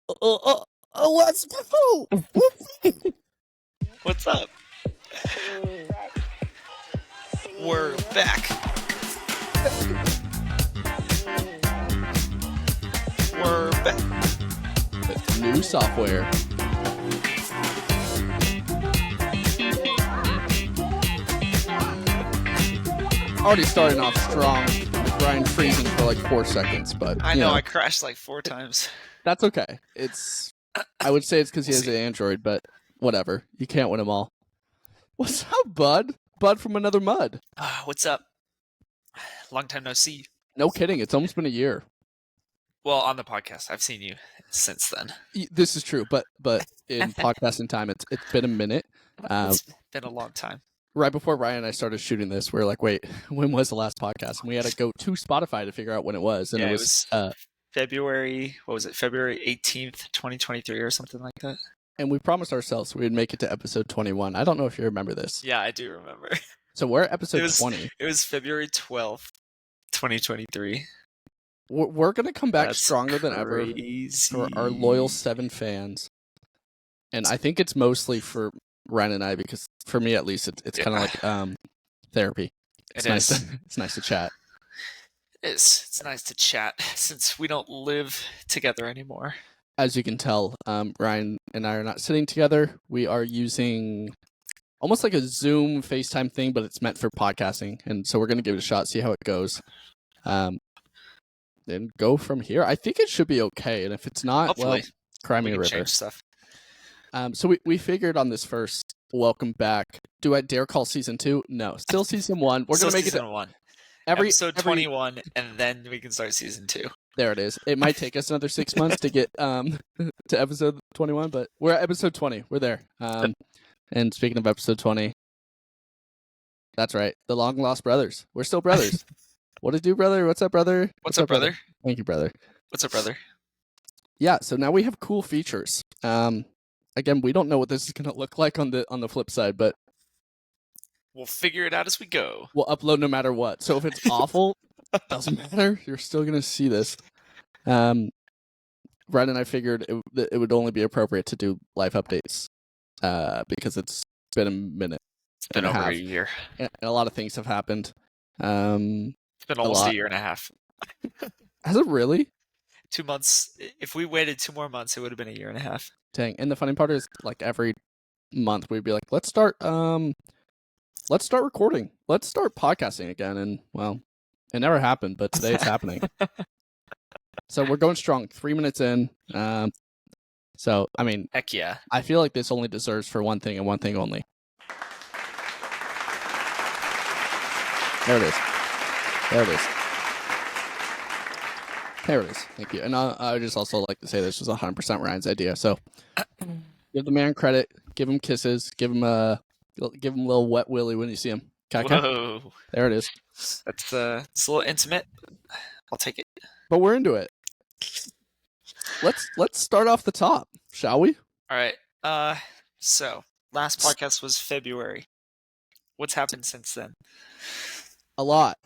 Let's go. What's up? We're back. We're back. With new software. Already starting off strong. Brian freezing for like 4 seconds, but I know I crashed like 4 times. That's okay. I would say it's because he We'll has see. an Android, but whatever. You can't win them all. What's up, bud? Bud from another mud. What's up? Long time no see. No kidding. It's almost been a year. Well, on the podcast, I've seen you since then. This is true, but in podcasting time, it's been a minute. It's been a long time. Right before Ryan and I started shooting this, we were like, wait, when was the last podcast? And we had to go to Spotify to figure out when it was. And Yeah, it was February, what was it? February 18th, 2023 or something like that. And we promised ourselves we'd make it to episode 21. I don't know if you remember this. Yeah, I do remember. So we're at episode 20. It was February 12th, 2023. We're going to come back That's stronger than ever for our loyal 7 fans. And I think it's mostly for Ryan and I, because for me at least, it's kind of like therapy. It's nice to chat. It is. It's nice to chat since we don't live together anymore. As you can tell, Ryan and I are not sitting together. We are using almost like a Zoom FaceTime thing, but it's meant for podcasting. And so we're going to give it a shot, see how it goes. And go from here. I think it should be okay. And if it's not, hopefully, well, cry me a river. Change stuff. So we figured on this first welcome back. Do I dare call season 2? No, still season 1. We're going to make season it 1. Every episode 21, and then we can start season 2. There it is. It might take us another 6 months to get to episode 21, but we're at episode 20. We're there. And speaking of episode 20, that's right, the long lost brothers. We're still brothers. What it do, brother? What's up, brother? What's up, brother? Thank you, brother. What's up, brother? Yeah. So now we have cool features. Again, we don't know what this is going to look like on the flip side, but we'll figure it out as we go. We'll upload no matter what. So if it's awful, doesn't matter. You're still going to see this. Ryan and I figured it would only be appropriate to do live updates because it's been a minute. It's been over a year. And a lot of things have happened. It's been almost a year and a half. Has it really? 2 months. If we waited 2 more months, it would have been a year and a half. Dang. And the funny part is, like, every month we'd be like, let's start recording. Let's start podcasting again. And, well, it never happened, but today it's happening. So we're going strong. 3 minutes in. So, I mean, heck yeah. I feel like this only deserves for one thing and one thing only. There it is. Thank you. And I would just also like to say this was 100% Ryan's idea. So give the man credit. Give him kisses. Give him a little wet willy when you see him. Whoa. There it is. It's a little intimate. I'll take it. But we're into it. Let's start off the top, shall we? All right. So last podcast was February. What's happened since then? A lot.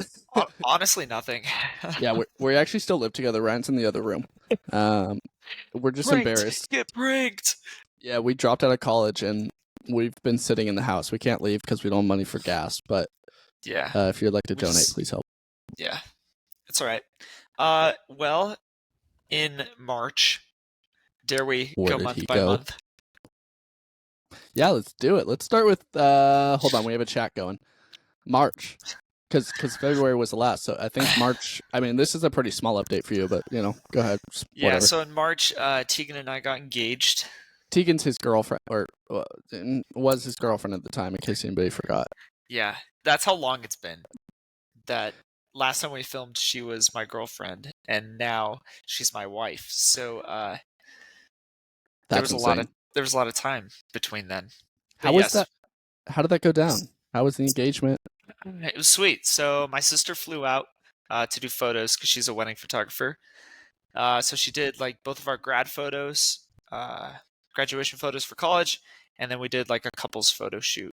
Honestly, nothing. Yeah, we actually still live together. Ryan's in the other room. We're just embarrassed. Get pranked. Yeah, we dropped out of college and we've been sitting in the house. We can't leave because we don't have money for gas. But yeah, if you'd like to donate, please help. Yeah, it's all right. Well, in March, dare we go month by month? Yeah, let's do it. Let's start with. Hold on, we have a chat going. March. Because February was the last, so I think March. I mean, this is a pretty small update for you, but go ahead. Yeah, whatever. So in March, Tegan and I got engaged. Tegan's his girlfriend, or was his girlfriend at the time, in case anybody forgot. Yeah, that's how long it's been. That last time we filmed, she was my girlfriend, and now she's my wife. So there was a lot of time between then. How was that? How did that go down? How was the engagement? It was sweet. So my sister flew out to do photos because she's a wedding photographer. So she did like both of our grad photos, graduation photos for college, and then we did like a couple's photo shoot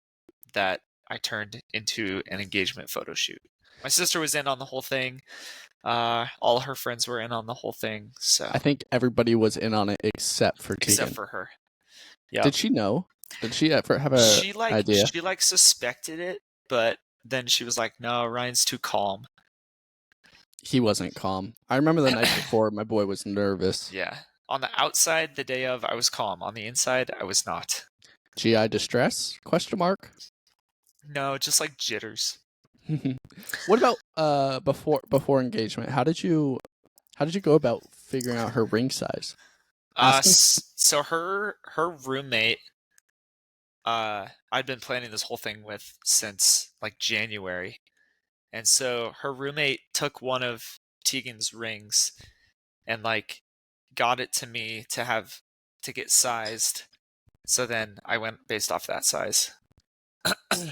that I turned into an engagement photo shoot. My sister was in on the whole thing. All her friends were in on the whole thing. So I think everybody was in on it except for Tegan. Except for her. Yeah. Did she know? Did she ever have a idea? She suspected it, but then she was like, "No, Ryan's too calm." He wasn't calm. I remember the night before, my boy was nervous. Yeah. On the outside, the day of, I was calm. On the inside, I was not. GI distress? Question mark? No, just like jitters. What about before engagement? How did you go about figuring out her ring size? So her roommate, I'd been planning this whole thing with since like January. And so her roommate took one of Tegan's rings and like got it to me to get sized. So then I went based off that size.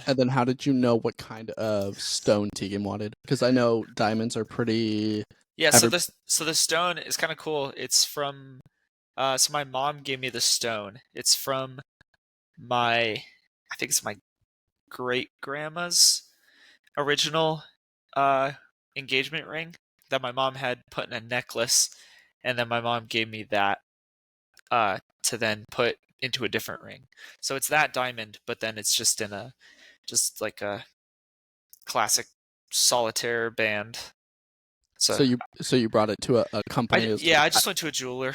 And then how did you know what kind of stone Tegan wanted? Because I know diamonds are pretty... Yeah, so the stone is kind of cool. It's from... so my mom gave me the stone. It's from I think it's my great-grandma's original engagement ring that my mom had put in a necklace, and then my mom gave me that to then put into a different ring. So it's that diamond, but then it's just like a classic solitaire band. So you brought it to a company? I just went to a jeweler.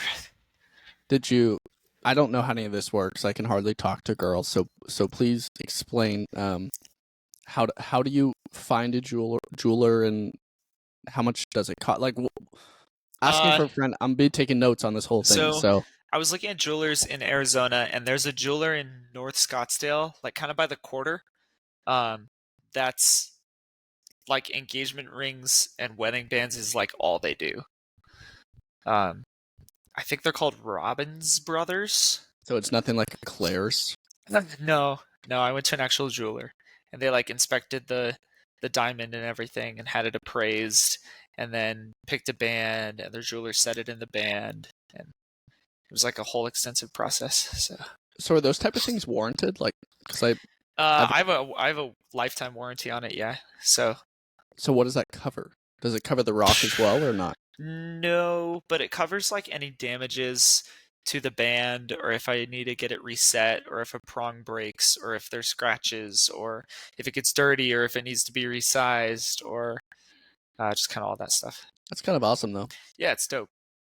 Did you? I don't know how any of this works. I can hardly talk to girls, so please explain. How do you find a jeweler, and how much does it cost? Like, asking for a friend. I'm taking notes on this whole thing. So I was looking at jewelers in Arizona, and there's a jeweler in North Scottsdale, like kind of by the quarter. That's like engagement rings and wedding bands is like all they do. I think they're called Robbins Brothers. So it's nothing like a Claire's? No, I went to an actual jeweler, and they like inspected the diamond and everything and had it appraised, and then picked a band, and their jeweler set it in the band, and it was like a whole extensive process. So are those type of things warranted? Like, because I have a lifetime warranty on it. Yeah. So what does that cover? Does it cover the rock as well or not? No, but it covers like any damages to the band, or if I need to get it reset, or if a prong breaks, or if there's scratches, or if it gets dirty, or if it needs to be resized, or just kind of all that stuff. That's kind of awesome, though. Yeah, it's dope.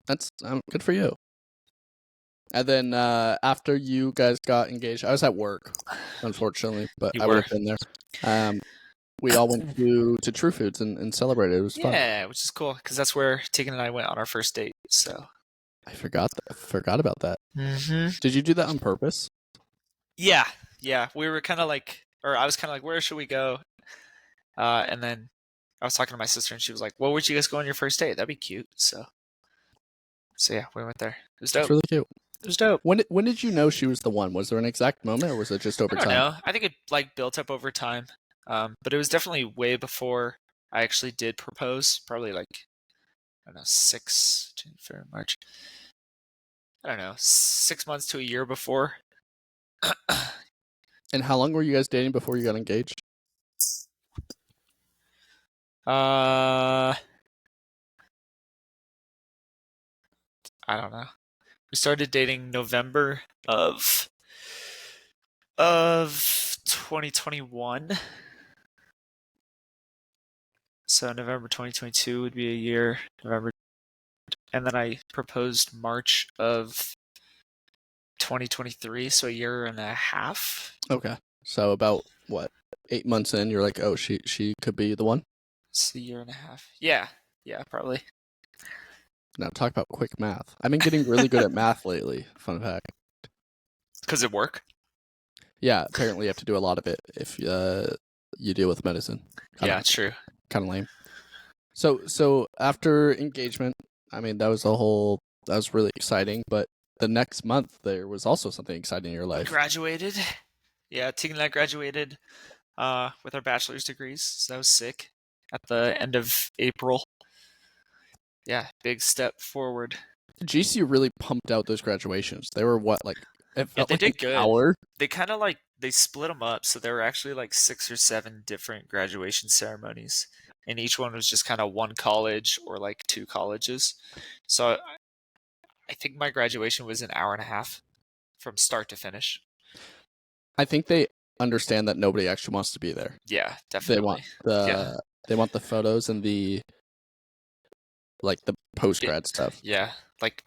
That's good for you. And then after you guys got engaged, I was at work, unfortunately, but I would have been there. We all went to True Foods and celebrated. It was fun. Yeah, which is cool because that's where Tegan and I went on our first date. So I forgot about that. Mm-hmm. Did you do that on purpose? Yeah. We were kind of like, or I was kind of like, where should we go? And then I was talking to my sister, and she was like, "Well, where'd you guys go on your first date? That'd be cute." So yeah, we went there. It was dope. It's really cute. It was dope. When did you know she was the one? Was there an exact moment, or was it just over time? I don't know. I think it like built up over time. But it was definitely way before I actually did propose. Probably like, I don't know, 6 months to a year before. And how long were you guys dating before you got engaged? I don't know. We started dating November of 2021. So November 2022 would be a year. And then I proposed March of 2023, so a year and a half. Okay. So about what, 8 months in, you're like, oh, she could be the one? It's a year and a half. Yeah, probably. Now talk about quick math. I've been getting really good at math lately. Fun fact. Because it work? Yeah, apparently you have to do a lot of it if you deal with medicine. Yeah, true. Kind of lame. So after engagement, I mean, that was really exciting, but the next month there was also something exciting in your life. We graduated. Yeah, Tegan and I graduated with our bachelor's degrees, so that was sick at the end of April. Yeah, big step forward. GC really pumped out those graduations. They were what, like, it felt they like did an good. hour? They kind of like they split them up, so there were actually like 6 or 7 different graduation ceremonies, and each one was just kind of one college or like 2 colleges. So I think my graduation was an hour and a half from start to finish. I think they understand that nobody actually wants to be there. Yeah, definitely. They want the photos and the post grad stuff. Yeah, like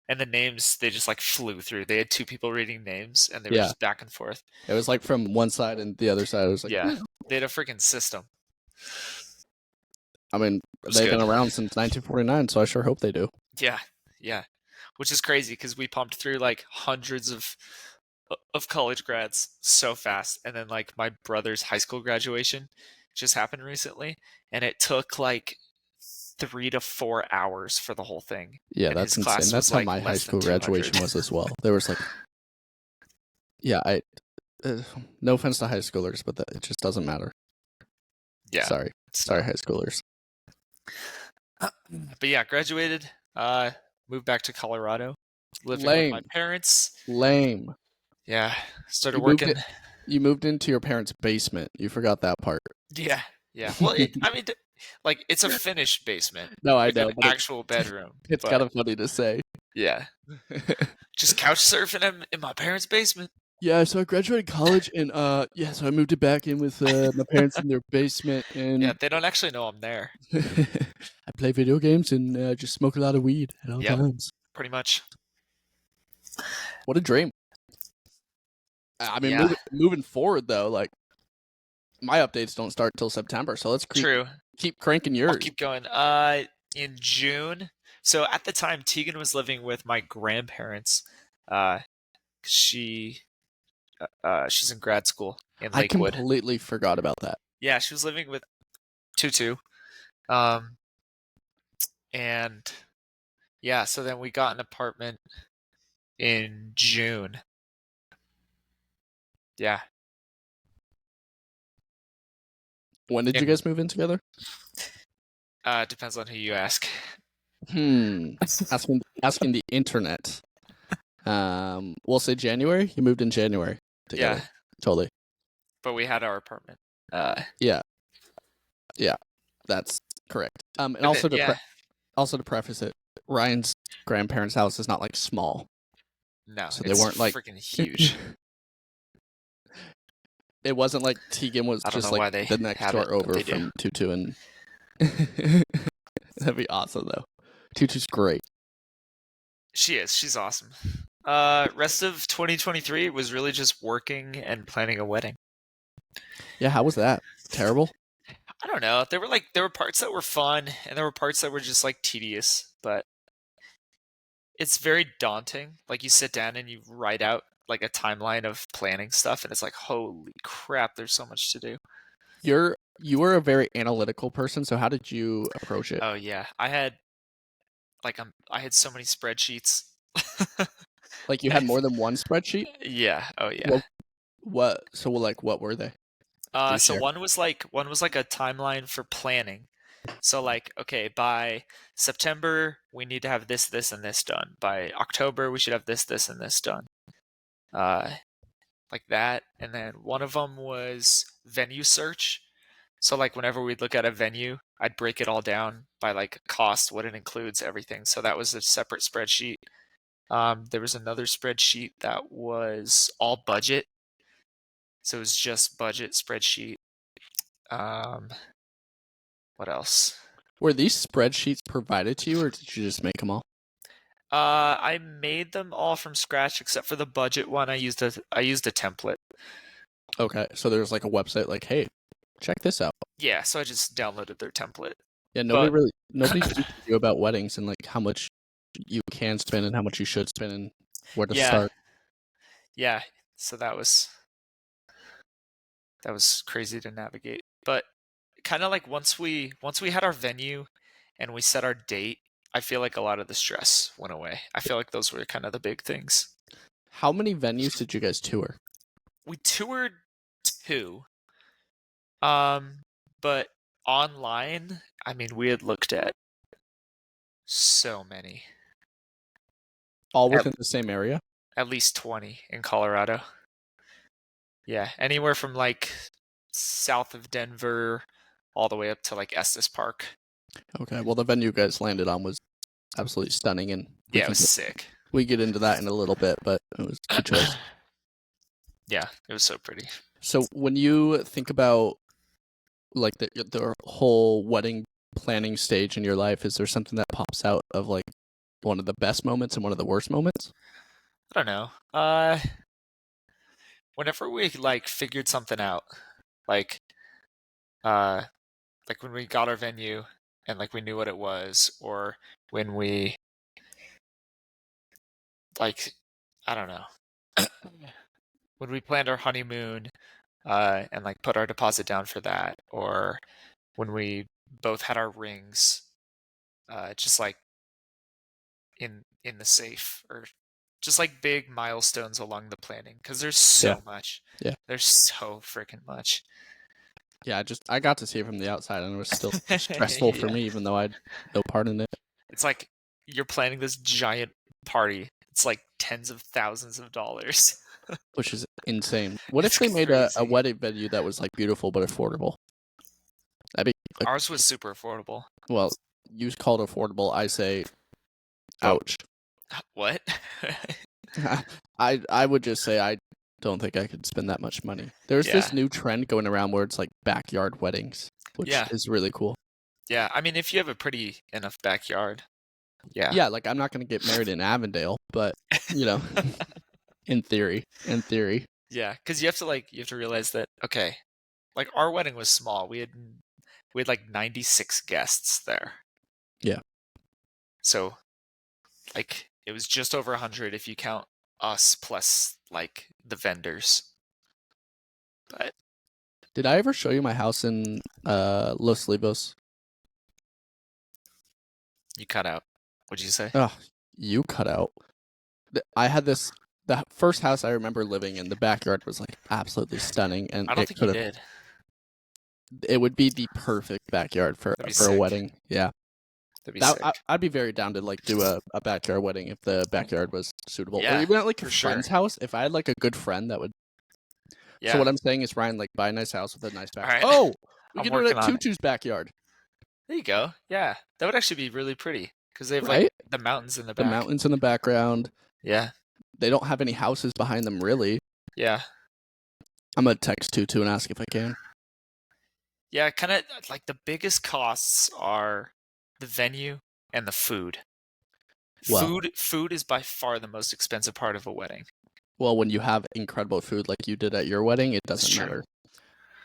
and the names, they just like flew through. They had 2 people reading names, and they were just back and forth. It was like from one side and the other side. It was like, yeah, they had a freaking system. I mean, they've been around since 1949, so I sure hope they do. Yeah, which is crazy because we pumped through like hundreds of college grads so fast, and then like my brother's high school graduation just happened recently, and it took like 3 to 4 hours for the whole thing. Yeah, that's insane. That's how my high school graduation was as well. There was like, no offense to high schoolers, but it just doesn't matter. Yeah, sorry, high schoolers. But yeah, graduated. Moved back to Colorado, living with my parents. Lame. Yeah, started working. You moved into your parents' basement. You forgot that part. Yeah. Well, I mean, like, it's a finished basement. No, I know. An actual bedroom. It's kind of funny to say. Yeah. Just couch surfing in my parents' basement. Yeah, so I graduated college, and so I moved it back in with my parents in their basement, and yeah, they don't actually know I'm there. I play video games and just smoke a lot of weed at all times. Pretty much. What a dream! I mean, moving forward though, like my updates don't start till September, so let's keep cranking yours. I'll keep going. In June. So at the time, Tegan was living with my grandparents. She's in grad school in Lakewood. I completely forgot about that. Yeah, she was living with Tutu. And yeah, so then we got an apartment in June. Yeah. When did you guys move in together? Depends on who you ask. Asking the internet. We'll say January. You moved in January together. Yeah, totally. But we had our apartment. Yeah, that's correct. And also to preface it, Ryan's grandparents' house is not like small. No, so they weren't like freaking huge. It wasn't like Tegan was just like the next door over from Tutu, and that'd be awesome though. Tutu's great. She is. She's awesome. Rest of 2023 was really just working and planning a wedding. Yeah, how was that? Terrible? I don't know. There were parts that were fun, and there were parts that were just like tedious, but it's very daunting. Like, you sit down and you write out like a timeline of planning stuff, and it's like, holy crap, there's so much to do. You were a very analytical person, so how did you approach it? Oh yeah, I had so many spreadsheets. Like, you had more than one spreadsheet? Yeah. Oh yeah. What were they? So one was like a timeline for planning. So like, okay, by September we need to have this, and this done. By October we should have this, and this done. Like that. And then one of them was venue search. So like, whenever we'd look at a venue, I'd break it all down by like cost, what it includes, everything. So that was a separate spreadsheet. There was another spreadsheet that was all budget. So it was just budget spreadsheet. What else? Were these spreadsheets provided to you, or did you just make them all? I made them all from scratch except for the budget one. I used a template. Okay, so there's like a website like, hey, check this out. Yeah, so I just downloaded their template. Yeah, nobody teaches you about weddings and like how much you can spend and how much you should spend and where to start. Yeah, so that was crazy to navigate. But kind of like once we had our venue and we set our date, I feel like a lot of the stress went away. I feel like those were kind of the big things. How many venues did you guys tour? We toured 2. But online, I mean, we had looked at so many. All within the same area? At least 20 in Colorado. Yeah, anywhere from like south of Denver all the way up to like Estes Park. Okay, well, the venue you guys landed on was absolutely stunning, and it was sick. We get into that in a little bit, but it was a good choice. Yeah, it was so pretty. So when you think about like the whole wedding planning stage in your life, is there something that pops out of like one of the best moments and one of the worst moments? I don't know. Whenever we like figured something out, like when we got our venue and like we knew what it was, or when we like, I don't know, when we planned our honeymoon and like put our deposit down for that, or when we both had our rings just like in the safe, or just like big milestones along the planning, because there's so much. Yeah, there's so freaking much. Yeah, I got to see it from the outside, and it was still stressful for me, even though I had no part in it. It's like you're planning this giant party. It's like tens of thousands of dollars. Which is insane. What if they made a wedding venue that was like beautiful but affordable? That'd be Ours was super affordable. Well, you call it affordable. I say, ouch. What? I would just say I don't think I could spend that much money. There's this new trend going around where it's like backyard weddings, which is really cool. Yeah, I mean, if you have a pretty enough backyard. Yeah. Yeah, like I'm not going to get married in Avondale, but you know, in theory. Yeah, because you have to realize that, okay, like our wedding was small. We had like 96 guests there. Yeah. So like it was just over 100 if you count us plus like the vendors. But did I ever show you my house in Los Olivos? You cut out. What'd you say? Oh, you cut out. I had the first house I remember living in. The backyard was like absolutely stunning, and I don't think you did. It would be the perfect backyard for a wedding. Yeah. I'd be very down to like do a backyard wedding if the backyard was suitable. Yeah, or even at like a friend's house. If I had like a good friend that would. Yeah. So what I'm saying is, Ryan, like buy a nice house with a nice backyard. Right. Oh, we can do it at Tutu's backyard. There you go. Yeah, that would actually be really pretty because they have like the mountains in the back. The mountains in the background. Yeah. They don't have any houses behind them, really. Yeah. I'm gonna text Tutu and ask if I can. Yeah, kind of like the biggest are the venue and the food. Well, food is by far the most expensive part of a wedding. Well, when you have incredible food like you did at your wedding, it doesn't matter.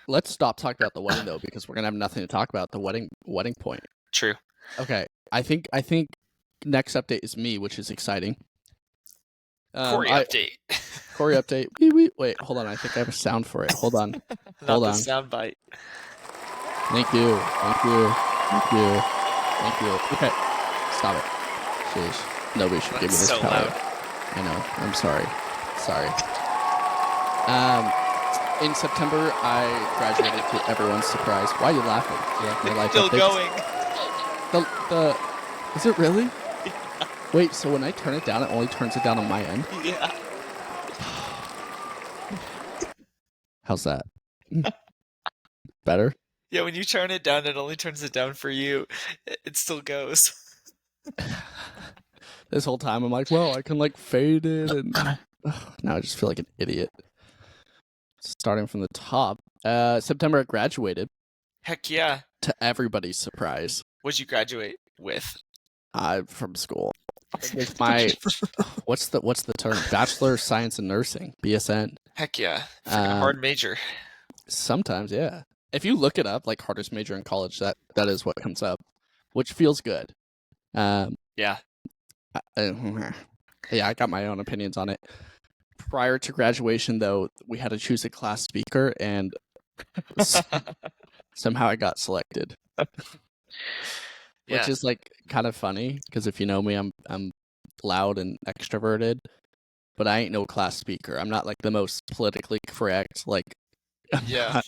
Let's stop talking about the wedding though, because we're gonna have nothing to talk about. The wedding point. True. Okay, I think next update is me, which is exciting. Corey update. Corey update. Wait, hold on. I think I have a sound for it. Hold on. Hold on. Sound bite. Thank you. Okay, stop it. Jeez. Nobody should give me this power. Loud. I know. I'm sorry. In September, I graduated to everyone's surprise. Why are you laughing? Yeah, still going. Is it really? Yeah. Wait, so when I turn it down, it only turns it down on my end? Yeah. How's that? Better? Yeah, when you turn it down, it only turns it down for you. It still goes. This whole time, I'm like, well, I can like fade it, and now I just feel like an idiot. Starting from the top, September I graduated. Heck yeah! To everybody's surprise. What'd you graduate with? From school. With my what's the term? Bachelor of Science in Nursing, BSN. Heck yeah! Hard major. Sometimes, yeah. If you look it up, like hardest major in college, that is what comes up, which feels good. Yeah. Yeah, I got my own opinions on it. Prior to graduation, though, we had to choose a class speaker, and somehow I got selected. Which is like kind of funny because if you know me, I'm loud and extroverted, but I ain't no class speaker. I'm not like the most politically correct. Like, yeah,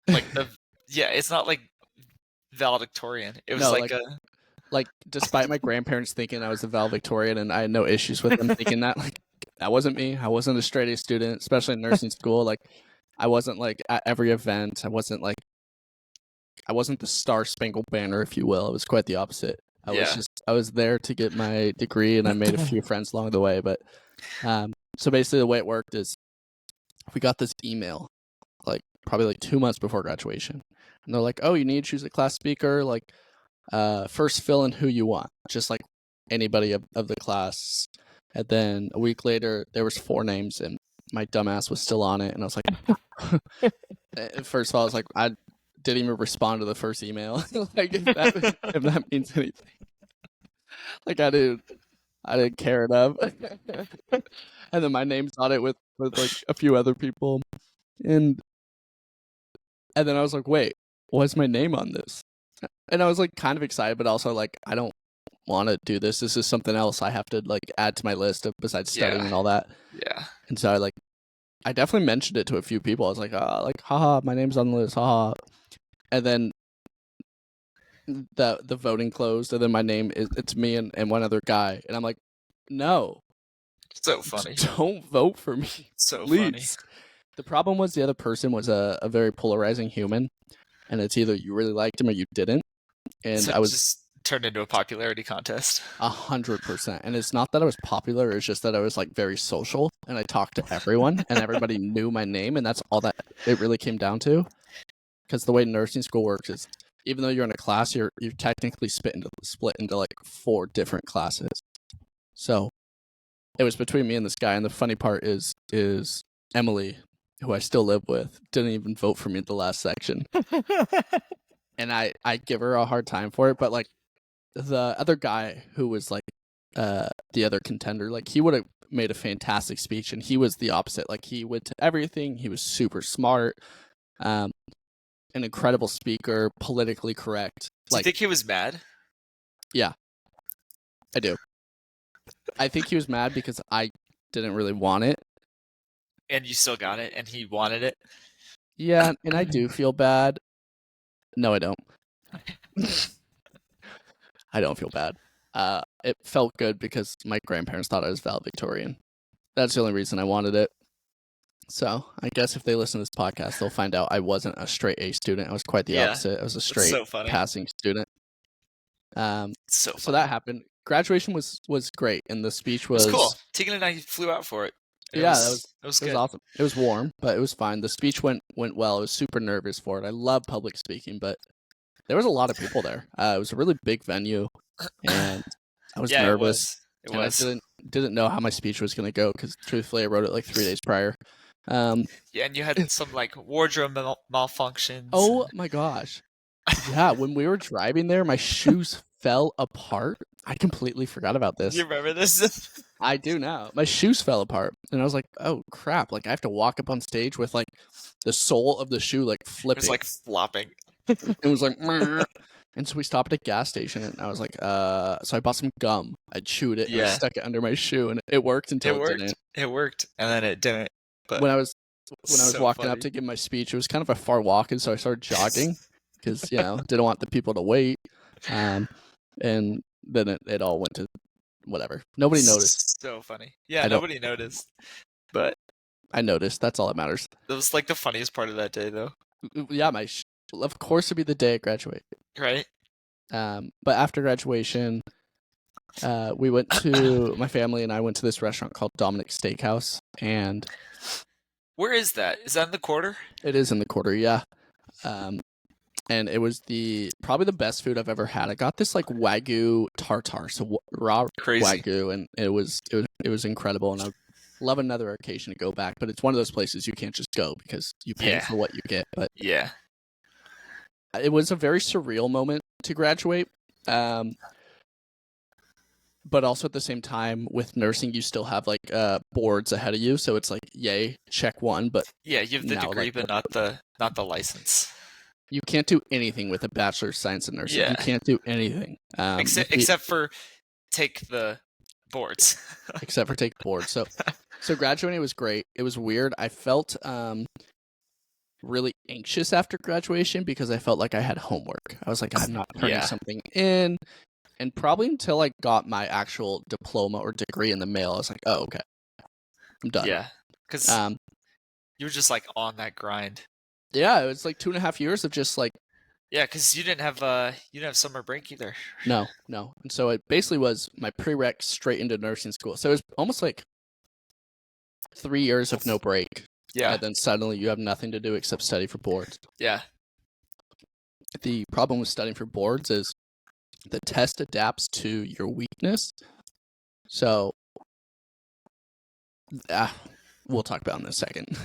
it's not like valedictorian. It was like despite my grandparents thinking I was a valedictorian, and I had no issues with them thinking that, like, that wasn't me. I wasn't a straight A student, especially in nursing school. Like, I wasn't like at every event. I wasn't the Star Spangled Banner, if you will. It was quite the opposite. I was there to get my degree, and I made a few friends along the way. But so basically, the way it worked is we got this email like probably like 2 months before graduation, and they're like, "Oh, you need to choose a class speaker. Like, first fill in who you want, just like anybody of the class." And then a week later, there was 4 names, and my dumbass was still on it, and I was like, first of all, I was like, I didn't even respond to the first email. Like if that means anything. Like I didn't care enough. And then my name's on it with like a few other people. And then I was like, wait, what's my name on this? And I was like kind of excited, but also like I don't want to do this. This is something else I have to like add to my list of besides studying and all that. Yeah. And so I definitely mentioned it to a few people. I was like, haha, my name's on the list, haha. And then the voting closed, and then my name it's me and one other guy, and I'm like, no, so funny, don't vote for me, so please. Funny. The problem was the other person was a very polarizing human, and it's either you really liked him or you didn't, and so I was just turned into a popularity contest. 100%. And it's not that I was popular, it's just that I was like very social, and I talked to everyone, and everybody knew my name, and that's all that it really came down to. Because the way nursing school works is, even though you're in a class, you're technically split into like 4 different classes. So it was between me and this guy, and the funny part is Emily, who I still live with, didn't even vote for me in the last section. And I give her a hard time for it, but like the other guy who was like the other contender, like he would have made a fantastic speech, and he was the opposite. Like he went to everything. He was super smart. An incredible speaker, politically correct. Do you think he was mad? Yeah, I do. I think he was mad because I didn't really want it. And you still got it, and he wanted it? Yeah, and I do feel bad. No, I don't. I don't feel bad. It felt good because my grandparents thought I was valedictorian. That's the only reason I wanted it. So I guess if they listen to this podcast, they'll find out I wasn't a straight A student. I was quite the opposite. I was a straight passing student. So that happened. Graduation was great, and the speech was cool. Tegan and I flew out for it. It was good. It was awesome. It was warm, but it was fine. The speech went well. I was super nervous for it. I love public speaking, but there was a lot of people there. It was a really big venue, and I was nervous. It was. I didn't know how my speech was going to go because, truthfully, I wrote it like 3 days prior. And you had some like wardrobe malfunctions. Oh my gosh! Yeah, when we were driving there, my shoes fell apart. I completely forgot about this. You remember this? I do now. My shoes fell apart, and I was like, "Oh crap!" Like I have to walk up on stage with like the sole of the shoe like flipping. It was like flopping. It was like, and so we stopped at a gas station, and I was like, so I bought some gum. I chewed it, and I stuck it under my shoe, and it worked until it didn't. It worked, and then it didn't. But when I was walking up to give my speech, it was kind of a far walk, and so I started jogging because didn't want the people to wait. And then it all went to whatever. Nobody noticed. So funny. Yeah, nobody noticed. But I noticed. That's all that matters. That was like the funniest part of that day, though. Yeah, of course it'd be the day I graduate. Right. But after graduation, we went to my family and I went to this restaurant called Dominic's Steakhouse. And where is that? Is that in the Quarter? It is in the Quarter, yeah. And it was probably the best food I've ever had. I got this like Wagyu tartare, so raw Wagyu, and it was incredible. And I'd love another occasion to go back, but it's one of those places you can't just go because you pay for what you get. But yeah, it was a very surreal moment to graduate. But also at the same time, with nursing, you still have like boards ahead of you, so it's like, yay, check 1. But yeah, you have the degree, but not the license. You can't do anything with a Bachelor of Science in Nursing. Yeah. You can't do anything. Except for take the boards. Except for take the boards. So graduating was great. It was weird. I felt really anxious after graduation because I felt like I had homework. I was like, I'm not turning something in. And probably until I got my actual diploma or degree in the mail, I was like, oh, okay. I'm done. Yeah. Because You were just like on that grind. Yeah, it was like 2.5 years of just like. Yeah, because you didn't have summer break either. No. And so it basically was my prereq straight into nursing school. So it was almost like 3 years of no break. Yeah. And then suddenly you have nothing to do except study for boards. Yeah. The problem with studying for boards is the test adapts to your weakness. So we'll talk about it in a second.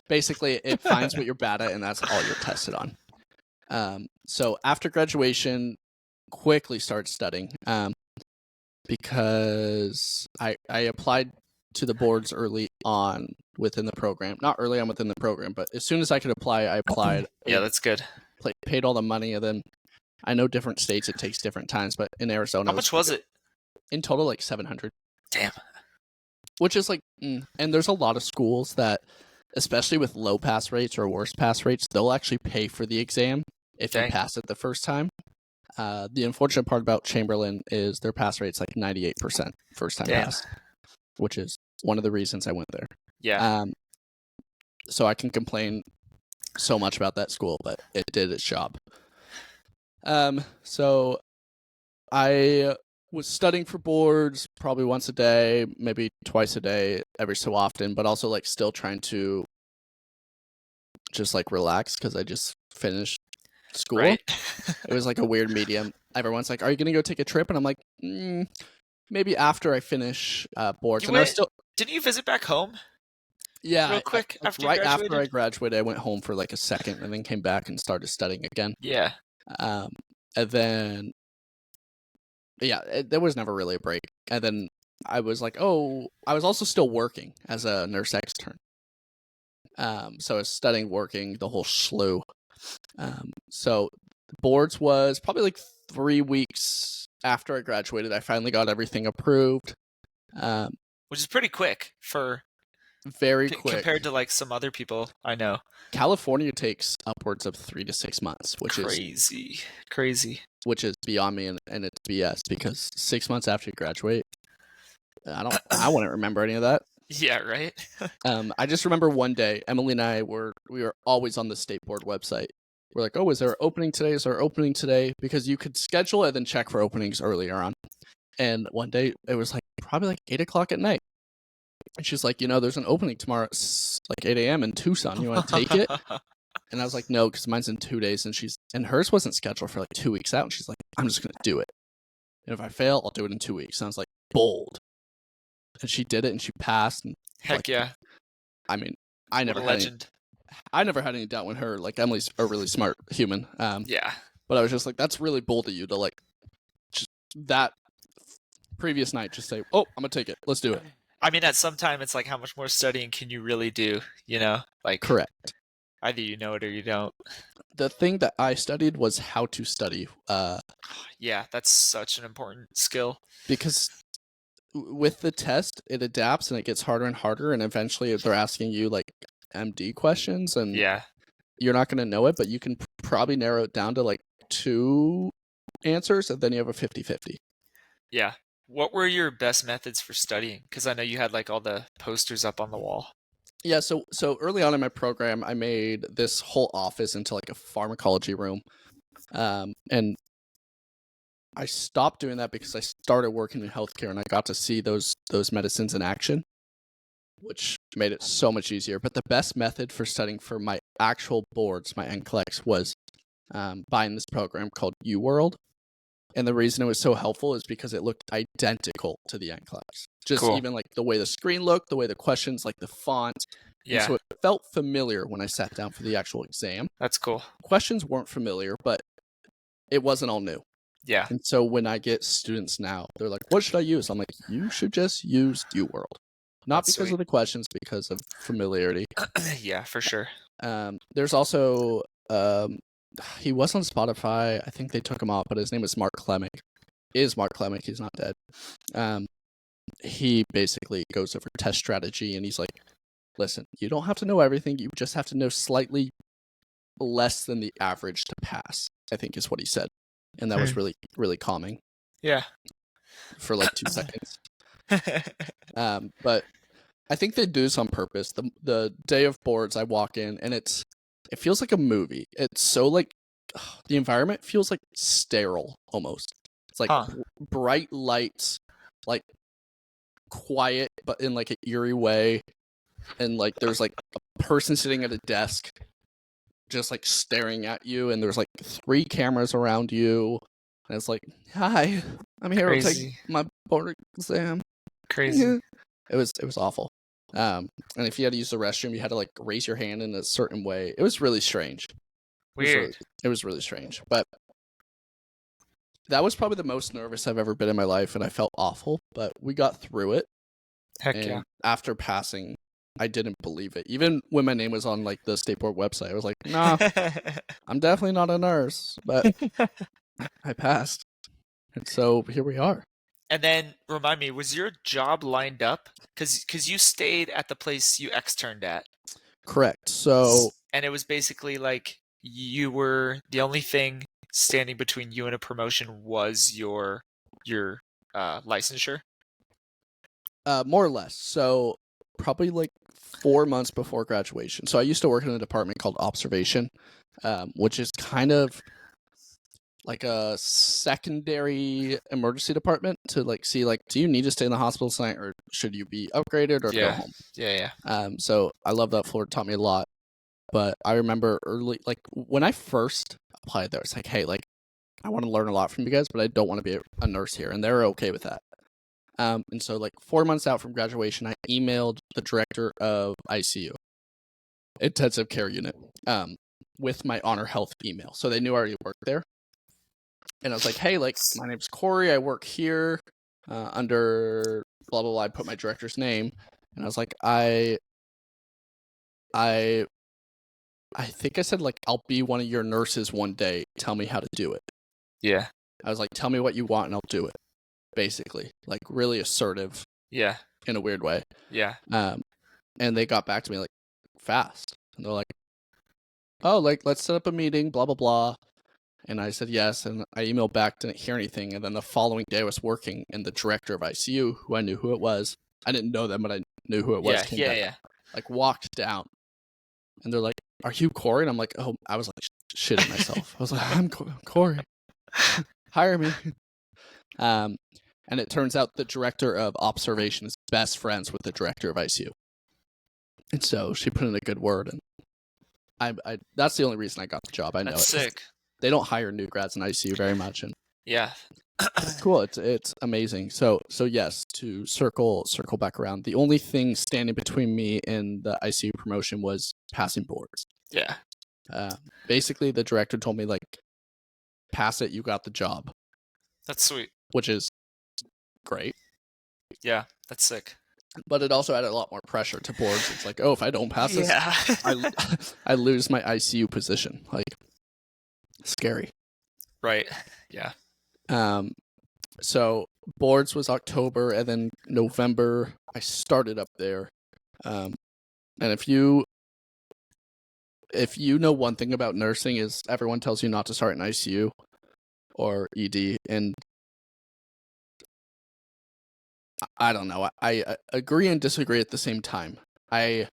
Basically, it finds what you're bad at, and that's all you're tested on. So after graduation, quickly started studying because I applied to the boards early on within the program. Not early on within the program, but as soon as I could apply, I applied. Yeah, that's good. Paid all the money, and then I know different states it takes different times, but in Arizona, how much was it? In total, like $700. Damn. Which is like, and there's a lot of schools that, especially with low pass rates or worse pass rates, they'll actually pay for the exam if you pass it the first time. The unfortunate part about Chamberlain is their pass rate's like 98% first time pass, which is one of the reasons I went there. Yeah. So I can complain so much about that school, but it did its job. So I was studying for boards probably once a day, maybe twice a day, every so often, but also like still trying to just like relax because I just finished school. Right. It was like a weird medium. Everyone's like, "Are you gonna go take a trip?" And I'm like, maybe after I finish boards. Didn't you visit back home? Yeah, real quick after I graduated, I went home for like a second and then came back and started studying again. Yeah. And then, there was never really a break. And then I was like, I was also still working as a nurse extern. So I was studying, working, the whole slew. So boards was probably like 3 weeks after I graduated. I finally got everything approved. Which is pretty quick for... Very quick. Compared to like some other people I know. California takes upwards of 3 to 6 months, which is crazy. Which is beyond me, and it's BS because 6 months after you graduate, I wouldn't remember any of that. Yeah, right. I just remember one day, Emily and I were always on the state board website. We're like, is there an opening today? Is there an opening today? Because you could schedule it and then check for openings earlier on. And one day it was like probably like 8:00 at night. And she's like, there's an opening tomorrow at like 8 a.m. in Tucson. You want to take it? And I was like, no, because mine's in 2 days. And hers wasn't scheduled for like 2 weeks out. And she's like, I'm just going to do it. And if I fail, I'll do it in 2 weeks. And I was like, bold. And she did it and she passed. And heck yeah. I mean, I never had any doubt with her. Like, Emily's a really smart human. Yeah. But I was just like, that's really bold of you to like, just that previous night, just say, I'm going to take it. Let's do it. I mean, at some time, it's like, how much more studying can you really do? Like, correct. Either you know it or you don't. The thing that I studied was how to study. Yeah, that's such an important skill. Because with the test, it adapts and it gets harder and harder. And eventually they're asking you like MD questions. And you're not going to know it, but you can probably narrow it down to like 2 answers. And then you have a 50-50. Yeah. What were your best methods for studying? Because I know you had like all the posters up on the wall. Yeah, so early on in my program, I made this whole office into like a pharmacology room. And I stopped doing that because I started working in healthcare and I got to see those medicines in action, which made it so much easier. But the best method for studying for my actual boards, my NCLEX, was buying this program called UWorld. And the reason it was so helpful is because it looked identical to the NCLEX. Just even like the way the screen looked, the way the questions, like the font. Yeah. And so it felt familiar when I sat down for the actual exam. That's cool. Questions weren't familiar, but it wasn't all new. Yeah. And so when I get students now, they're like, what should I use? I'm like, you should just use UWorld. Not because of the questions, because of familiarity. Yeah, for sure. There's also... he was on Spotify. I think they took him off, but his name is Mark Klemick. Mark Klemick. He's not dead. He basically goes over test strategy, and he's like, listen, you don't have to know everything. You just have to know slightly less than the average to pass, I think is what he said. And that was really, really calming. Yeah. For like 2 seconds. But I think they do this on purpose. The day of boards, I walk in and it feels like a movie. It's so like the environment feels like sterile almost. It's like bright lights, like quiet but in like an eerie way, and like there's like a person sitting at a desk just like staring at you, and there's like 3 cameras around you, and it's like, hi, I'm here to take my board exam. Crazy. It was awful. And if you had to use the restroom, you had to like raise your hand in a certain way. It was really strange. Weird. It was really strange. But that was probably the most nervous I've ever been in my life, and I felt awful, but we got through it. Heck yeah. After passing, I didn't believe it. Even when my name was on like the state board website, I was like, nah, I'm definitely not a nurse, but I passed. And so here we are. And then remind me, was your job lined up? Because you stayed at the place you externed at. Correct. So, and it was basically like you were the only thing standing between you and a promotion was your licensure. More or less. So probably like 4 months before graduation. So I used to work in a department called observation, which is kind of like a secondary emergency department to like see like, do you need to stay in the hospital tonight, or should you be upgraded or go home? Yeah. So I love that floor. It taught me a lot. But I remember early, like when I first applied there, it's like, hey, like I want to learn a lot from you guys, but I don't want to be a nurse here, and they're okay with that. And so like 4 months out from graduation, I emailed the director of ICU, intensive care unit, with my Honor Health email. So they knew I already worked there. And I was like, hey, like, my name's Corey. I work here under blah, blah, blah. I put my director's name. And I was like, I think I said, like, I'll be one of your nurses one day. Tell me how to do it. Yeah. I was like, tell me what you want and I'll do it. Basically. Like, really assertive. Yeah. In a weird way. Yeah. And they got back to me, like, fast. And they're like, oh, like, let's set up a meeting, blah, blah, blah. And I said yes, and I emailed back, didn't hear anything, and then the following day I was working, and the director of ICU, who I knew who it was, I didn't know them, but I knew who it was, came back, like, walked down, and they're like, are you Corey? And I'm like, oh, I was like, shitting myself. I was like, I'm Corey. Hire me. And it turns out the director of observation is best friends with the director of ICU. And so she put in a good word, and I that's the only reason I got the job. I know that's sick. They don't hire new grads in ICU very much, and yeah, cool. It's amazing. So yes, to circle back around. The only thing standing between me and the ICU promotion was passing boards. Yeah. Basically, the director told me, like, pass it, you got the job. That's sweet. Which is great. Yeah, that's sick. But it also added a lot more pressure to boards. It's like, oh, if I don't pass this, I lose my ICU position. Like, scary. Right. Yeah. So boards was October, and then November I started up there. And if you know one thing about nursing, is everyone tells you not to start in ICU or ED, and I don't know. I agree and disagree at the same time. I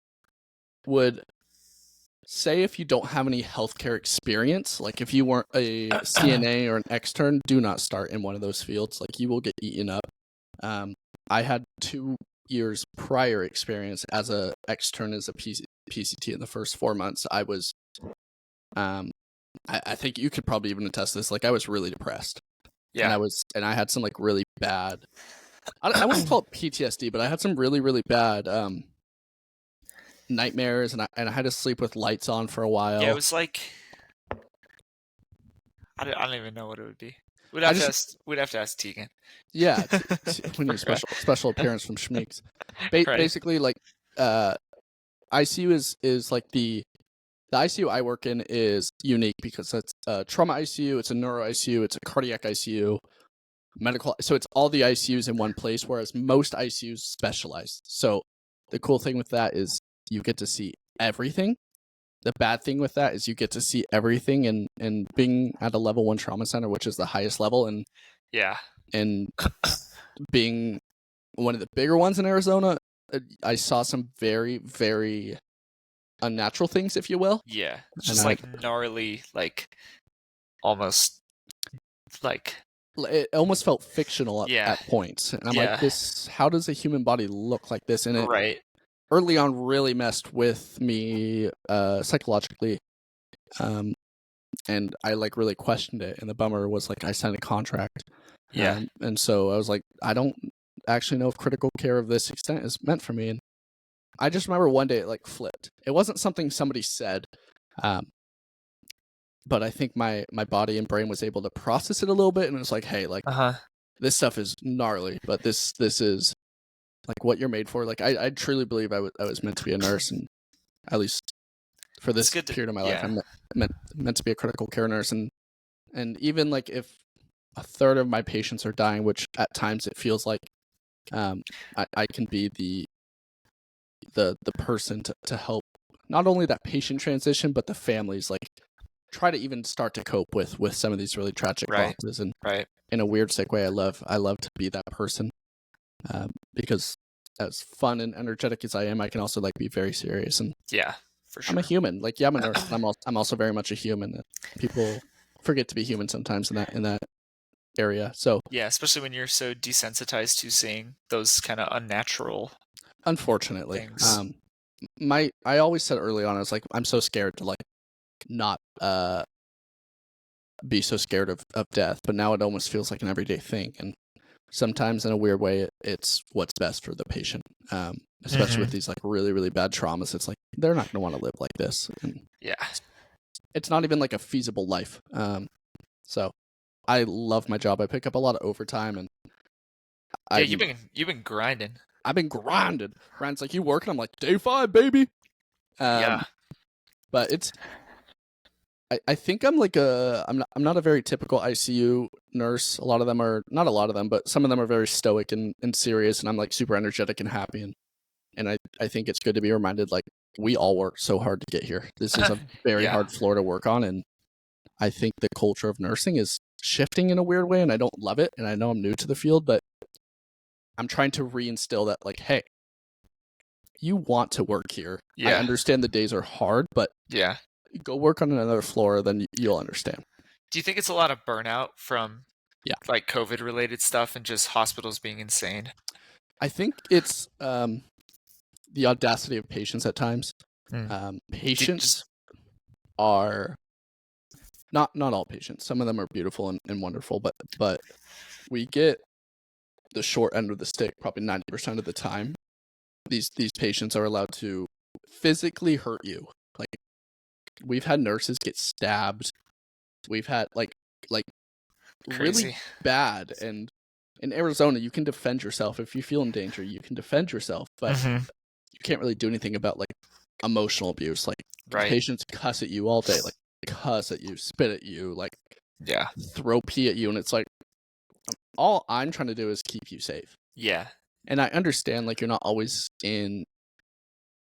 would say if you don't have any healthcare experience, like if you weren't a CNA or an extern, do not start in one of those fields. Like, you will get eaten up. I had 2 years prior experience as a extern as a PCT in the first 4 months. I was, I think you could probably even attest this. Like, I was really depressed. Yeah. And I had some like really bad, I wouldn't call it PTSD, but I had some really, really bad, nightmares, and I had to sleep with lights on for a while. Yeah, it was like, I don't even know what it would be. We'd have to ask Tegan. Yeah, when you're special appearance from Schmeeks. Basically, like, ICU is like the ICU I work in is unique because it's a trauma ICU, it's a neuro ICU, it's a cardiac ICU, medical. So it's all the ICUs in one place, whereas most ICUs specialize. So the cool thing with that is you get to see everything. The bad thing with that is you get to see everything, and being at a level 1 trauma center, which is the highest level, and being one of the bigger ones in Arizona, I saw some very, very unnatural things, if you will. Yeah, just like gnarly, like almost like it almost felt fictional at points, and I'm like, this. How does a human body look like this? And it early on really messed with me psychologically, and I like really questioned it. And the bummer was like I signed a contract, and so I was like, I don't actually know if critical care of this extent is meant for me. And I just remember one day it like flipped. It wasn't something somebody said, but I think my body and brain was able to process it a little bit, and it was like, hey, like this stuff is gnarly, but this is like what you're made for. Like I truly believe I was meant to be a nurse, and at least for this period of my life, I'm meant to be a critical care nurse. And even like if a third of my patients are dying, which at times it feels like, I can be the person to help not only that patient transition, but the families like try to even start to cope with some of these really tragic losses. And in a weird sick way, I love to be that person, because as fun and energetic as I am, I can also like be very serious. And for sure, I'm a human. Like I'm a nurse. I'm also very much a human. People forget to be human sometimes in that area. So especially when you're so desensitized to seeing those kind of unnatural, unfortunately things. I always said early on, I was like, I'm so scared to like not be so scared of death, but now it almost feels like an everyday thing. And sometimes in a weird way it's what's best for the patient, especially with these like really, really bad traumas. It's like they're not going to want to live like this, and it's not even like a feasible life. So I love my job. I pick up a lot of overtime, and you've been grinding. I've been grinding. Ryan's like, you working? I'm like, day 5, baby. But it's, I think I'm like I'm not a very typical ICU nurse. A lot of them are, not a lot of them, but some of them are very stoic and serious, and I'm like super energetic and happy. And I think it's good to be reminded, like, we all work so hard to get here. This is a very hard floor to work on, and I think the culture of nursing is shifting in a weird way, and I don't love it. And I know I'm new to the field, but I'm trying to reinstill that, like, hey, you want to work here. I understand the days are hard, but go work on another floor, then you'll understand. Do you think it's a lot of burnout from like COVID related stuff and just hospitals being insane? I think it's the audacity of patients at times. Patients are not all patients. Some of them are beautiful and wonderful, but we get the short end of the stick probably 90% of the time. These patients are allowed to physically hurt you. Like, we've had nurses get stabbed. We've had like Crazy. really bad. And in Arizona, you can defend yourself. If you feel in danger, you can defend yourself, but you can't really do anything about like emotional abuse. Like, patients cuss at you all day, like cuss at you, spit at you, like throw pee at you, and it's like, all I'm trying to do is keep you safe. And I understand, like, you're not always in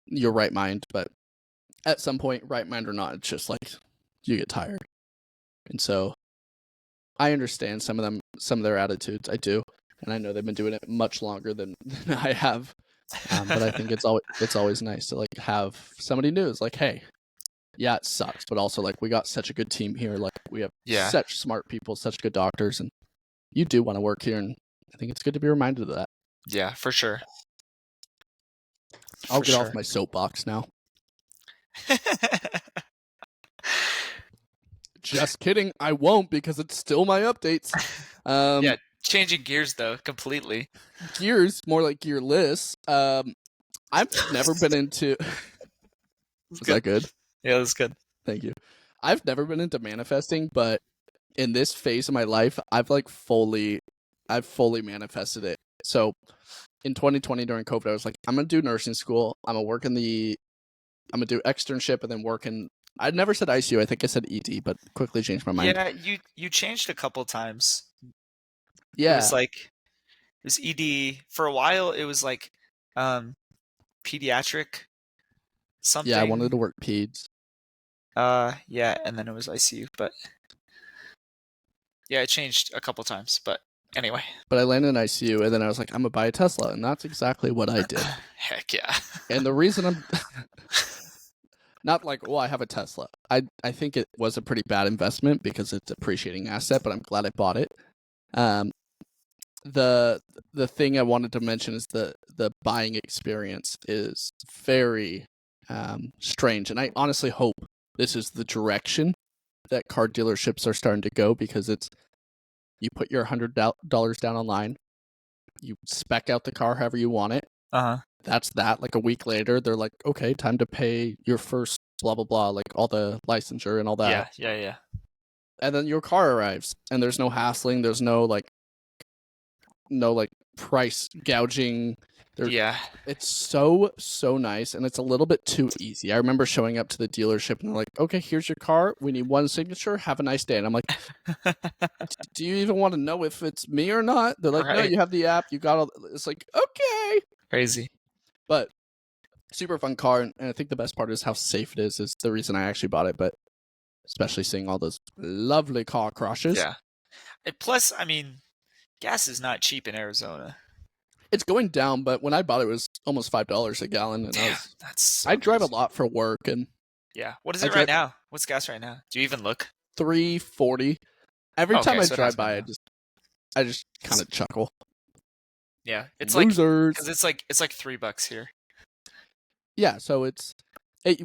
your right mind, but at some point, right mind or not, it's just like you get tired. And so I understand some of their attitudes. I do, and I know they've been doing it much longer than I have. But I think it's always nice to like have somebody new. It's like, hey, yeah, it sucks, but also like we got such a good team here. Like, we have such smart people, such good doctors, and you do want to work here. And I think it's good to be reminded of that. Yeah, for sure. I'll get off my soapbox now. Just kidding. I won't, because it's still my updates. Changing gears though, completely. Gears, more like gearless. I've never been into. Was that good? Yeah, that's good. Thank you. I've never been into manifesting, but in this phase of my life, I've fully manifested it. So in 2020 during COVID, I was like, I'm gonna do nursing school. I'm gonna do externship and then work in. I never said ICU. I think I said ED, but quickly changed my mind. Yeah, you changed a couple times. Yeah, it was ED for a while. It was like pediatric something. Yeah, I wanted to work peds. And then it was ICU, but yeah, it changed a couple times. But Anyway. But I landed in ICU, and then I was like, I'm gonna buy a Tesla, and that's exactly what I did. Heck yeah. And the reason I'm not like, I have a Tesla. I think it was a pretty bad investment because it's a depreciating asset, but I'm glad I bought it. The thing I wanted to mention is the buying experience is very strange, and I honestly hope this is the direction that car dealerships are starting to go, because it's, you put your $100 down online, you spec out the car however you want it. That's that. Like a week later, they're like, okay, time to pay your first blah blah blah, like all the licensure and all that. Yeah. And then your car arrives, and there's no hassling. There's no price gouging. It's so nice, and it's a little bit too easy. I remember showing up to the dealership, and they're like, okay, here's your car. We need one signature. Have a nice day. And I'm like, do you even want to know if it's me or not? They're like, no, you have the app. You got all. It's like, okay. Crazy. But super fun car, and I think the best part is how safe it is the reason I actually bought it, but especially seeing all those lovely car crashes. Yeah. And plus, I mean, gas is not cheap in Arizona. It's going down, but when I bought it, it was almost $5 a gallon, and I drive a lot for work, and what is it right now? What's gas right now? Do you even look? $3.40. Every time I drive by, I just kind of chuckle. Yeah, it's losers, because it's like $3 here. Yeah, so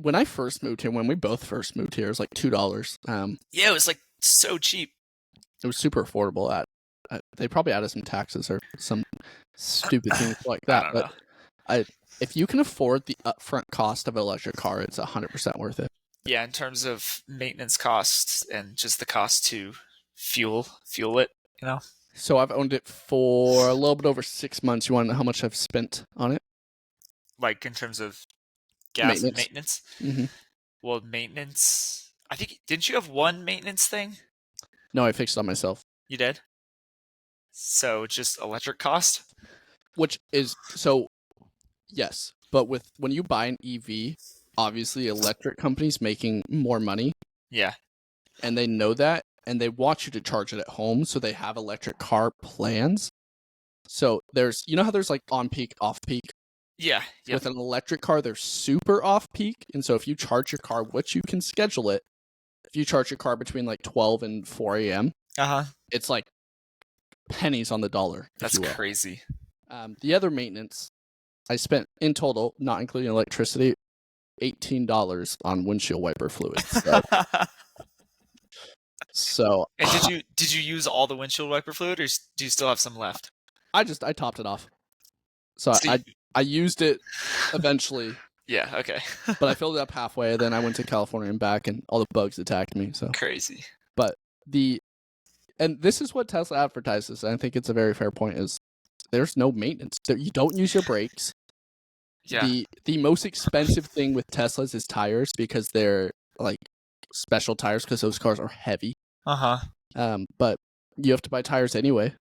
when I first moved here, when we both first moved here, it was like $2. Yeah, it was like so cheap. It was super affordable. They probably added some taxes or some stupid things like that. But if you can afford the upfront cost of an electric car, it's 100% worth it. Yeah, in terms of maintenance costs and just the cost to fuel it, you know. So I've owned it for a little bit over 6 months. You want to know how much I've spent on it? Like in terms of gas maintenance? Mm-hmm. Well, maintenance. I think, didn't you have one maintenance thing? No, I fixed it on myself. You did? So just electric cost? Which is, yes. But when you buy an EV, obviously electric companies making more money. Yeah. And they know that, and they want you to charge it at home, so they have electric car plans. So there's, how there's like on peak, off peak? Yeah. Yep. With an electric car, they're super off peak. And so if you charge your car, which you can schedule it, if you charge your car between like 12 and 4 a.m., it's like pennies on the dollar. That's crazy. The other maintenance, I spent in total, not including electricity, $18 on windshield wiper fluid. So and did you use all the windshield wiper fluid, or do you still have some left? I topped it off. So I used it eventually. Yeah, okay. But I filled it up halfway, then I went to California and back, and all the bugs attacked me. So crazy. But and this is what Tesla advertises, and I think it's a very fair point, is there's no maintenance. You don't use your brakes. Yeah. The most expensive thing with Teslas is tires, because they're like special tires, because those cars are heavy. But you have to buy tires anyway.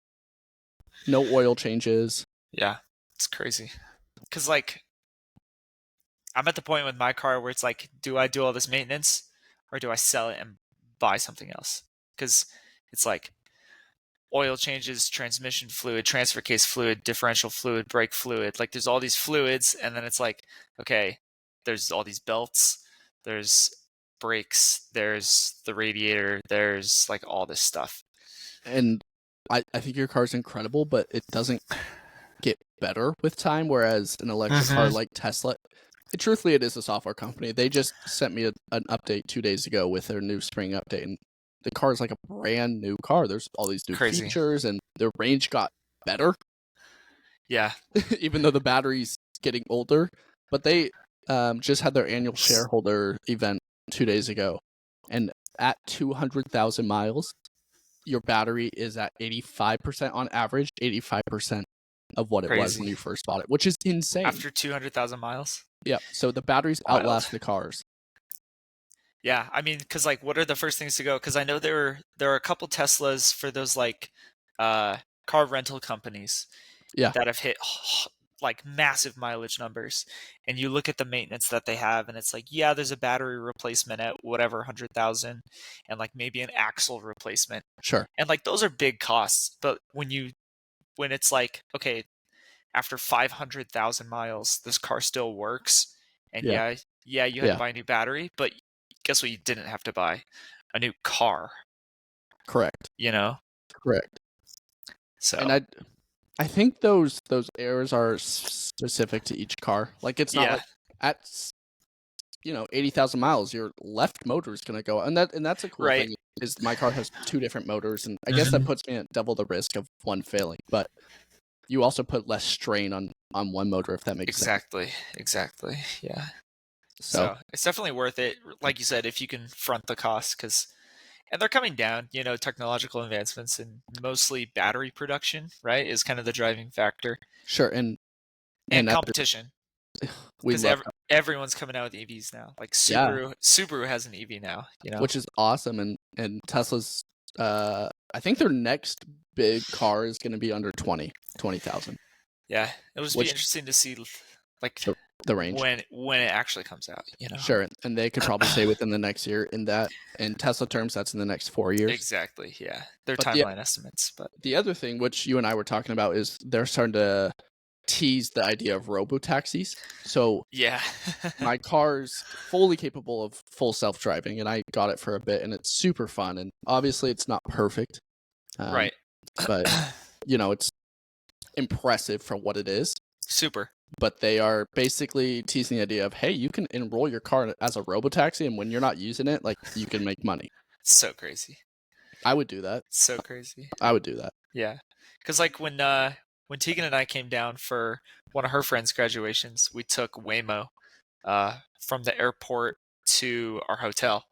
No oil changes. Yeah, it's crazy. Because like, I'm at the point with my car where it's like, do I do all this maintenance, or do I sell it and buy something else? Because it's like oil changes, transmission fluid, transfer case fluid, differential fluid, brake fluid. Like there's all these fluids, and then it's like, okay, there's all these belts, there's brakes, there's the radiator, there's like all this stuff. And I think your car's incredible, but it doesn't get better with time, whereas an electric car like Tesla, truthfully, it is a software company. They just sent me an update 2 days ago with their new spring update, and the car is like a brand new car. There's all these new features, and their range got better. Yeah. Even though the battery's getting older. But they just had their annual shareholder event 2 days ago, and at 200,000 miles, your battery is at 85% on average, 85% of what it was when you first bought it, which is insane. After 200,000 miles? Yeah, so the batteries outlast the cars. Yeah, I mean, because like, what are the first things to go? Because I know there are a couple Teslas for those like car rental companies. Yeah. That have hit like massive mileage numbers, and you look at the maintenance that they have, and it's like, yeah, there's a battery replacement at whatever 100,000, and like maybe an axle replacement, Sure. and like those are big costs. But when it's like, okay, after 500,000 miles, this car still works, and you had to buy a new battery, but guess what? You didn't have to buy a new car. Correct. Correct. So, and I think those errors are specific to each car. Like, it's not like at 80,000 miles, your left motor is going to go, and that's a cool thing. Is my car has 2 different motors, and I guess that puts me at double the risk of one failing. But you also put less strain on one motor, if that makes sense. Exactly. Yeah. So it's definitely worth it, like you said, if you can front the cost, and they're coming down. Technological advancements and mostly battery production, right, is kind of the driving factor. Sure, and competition. Because everyone's coming out with EVs now. Like Subaru has an EV now, which is awesome. And Tesla's, I think their next big car is going to be under 20,000. Yeah, it would be interesting to see like the range when it actually comes out. Sure, and they could probably say within the next year. In Tesla terms, that's in the next 4 years. Exactly. Yeah, their timeline estimates. But the other thing, which you and I were talking about, is they're starting to tease the idea of robo-taxis. So yeah, my car's fully capable of full self-driving, and I got it for a bit, and it's super fun. And obviously, it's not perfect, right? But it's impressive for what it is. Super. But they are basically teasing the idea of, hey, you can enroll your car as a robo-taxi, and when you're not using it, like, you can make money. So crazy. I would do that. So crazy. I would do that. Yeah, because like when Tegan and I came down for one of her friends' graduations, we took Waymo from the airport to our hotel.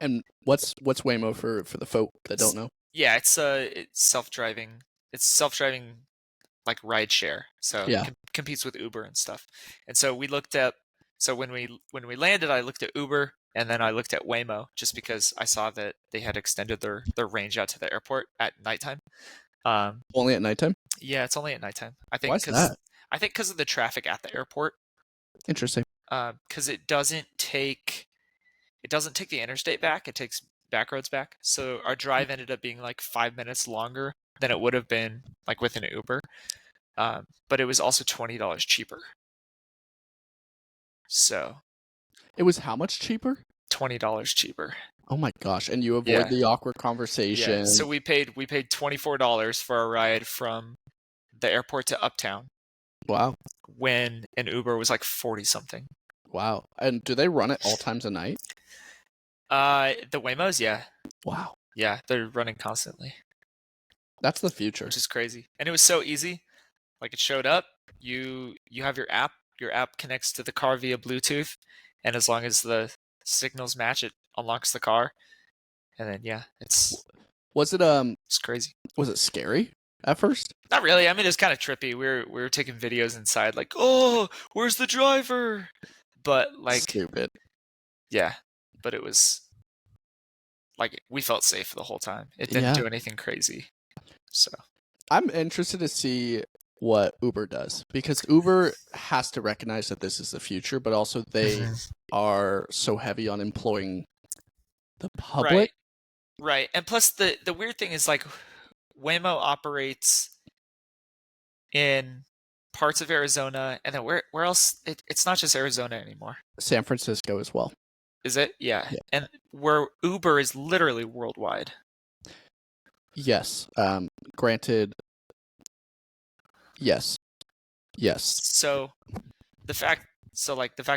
And what's Waymo for the folk that don't know? Yeah, it's self-driving. It's self-driving like ride share. So it competes with Uber and stuff. And so we looked at when we landed, I looked at Uber, and then I looked at Waymo just because I saw that they had extended their range out to the airport at nighttime. Only at nighttime? Yeah, it's only at nighttime. I think why is that? I think because of the traffic at the airport. Interesting. Because it doesn't take the interstate back; it takes back roads back. So our drive ended up being like 5 minutes longer than it would have been like with an Uber. But it was also $20 cheaper. So it was how much cheaper? $20 cheaper. Oh my gosh! And you avoid the awkward conversation. Yeah. So we paid $24 for a ride from the airport to Uptown. Wow. When an Uber was like 40 something. Wow. And do they run at all times of night? The Waymos, yeah. Wow. Yeah, they're running constantly. That's the future. Which is crazy. And it was so easy. Like, it showed up, you have your app connects to the car via Bluetooth, and as long as the signals match, it unlocks the car. And then it's crazy. Was it scary at first? Not really. I mean, it's kind of trippy. We were taking videos inside, like, oh, where's the driver? But like, stupid. Yeah, but it was like we felt safe the whole time. It didn't do anything crazy. So I'm interested to see what Uber does, because Uber has to recognize that this is the future, but also they are so heavy on employing the public. Right. And plus the weird thing is, like, Waymo operates in parts of Arizona, and then where else? It's not just Arizona anymore. San Francisco as well. Is it? Yeah. And where Uber is literally worldwide. Yes. Granted. Yes. So the fact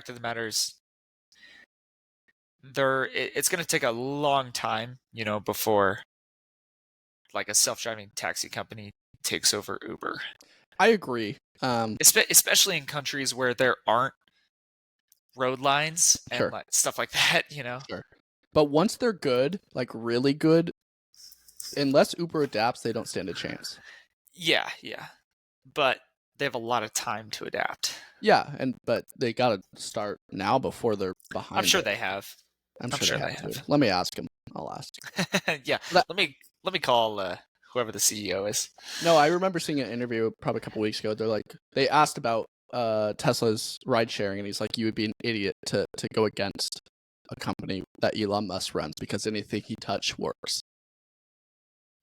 of the matter is, it's going to take a long time, before like a self-driving taxi company takes over Uber. I agree. Especially in countries where there aren't road lines and like stuff like that, Sure. But once they're good, like really good, unless Uber adapts, they don't stand a chance. Yeah. But they have a lot of time to adapt. Yeah, but they got to start now before they're behind. I'm sure they have. I'm sure they have. Let me ask him. I'll ask. Yeah. Let me call whoever the CEO is. No, I remember seeing an interview probably a couple weeks ago. They asked about Tesla's ride sharing, and he's like, you would be an idiot to go against a company that Elon Musk runs because anything he touch works.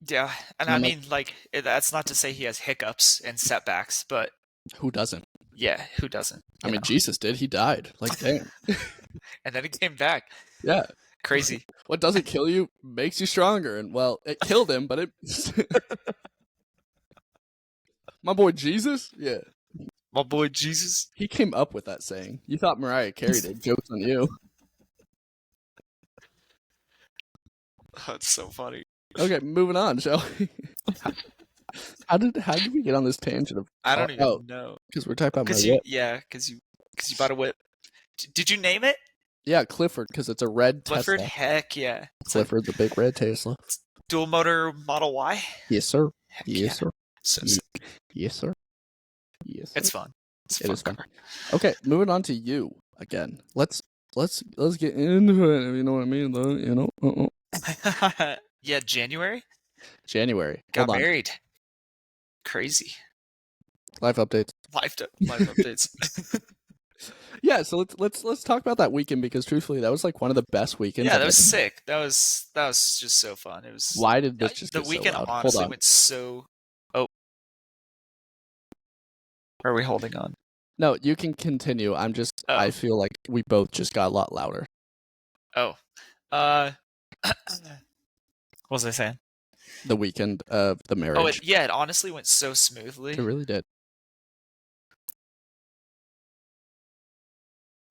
Yeah, and I mean, like, that's not to say he has hiccups and setbacks, but who doesn't? Yeah, who doesn't? I mean, Jesus did. He died. Like, damn. And then he came back. Yeah. Crazy. What doesn't kill you makes you stronger. And, well, it killed him, but it... My boy Jesus? Yeah. My boy Jesus? He came up with that saying. You thought Mariah Carey did. Joke's on you. That's so funny. Okay, moving on, shall we? How did we get on this tangent of? I don't even know. Because we're talking about my whip. Yeah, because you bought a whip. Did you name it? Yeah, Clifford, because it's a red Clifford, Tesla. heck yeah. Clifford, the big red Tesla. Dual motor Model Y. Yes, sir. Heck yes, yeah. sir. So yes, sir. Yes, sir. It's fun. It is fun. Okay, moving on to you again. Let's get into it. If you know what I mean, though. You know. Yeah, January. Got married. Crazy. Life updates. Life updates. Yeah, so let's talk about that weekend because truthfully, that was like one of the best weekends. Yeah, that was sick. That was just so fun. It was. Why did this just the get weekend so loud? honestly went so. Oh, are we holding on? No, you can continue. I'm just. Oh. I feel like we both just got a lot louder. Oh, what was I saying? The weekend of the marriage. Oh, it honestly went so smoothly. It really did.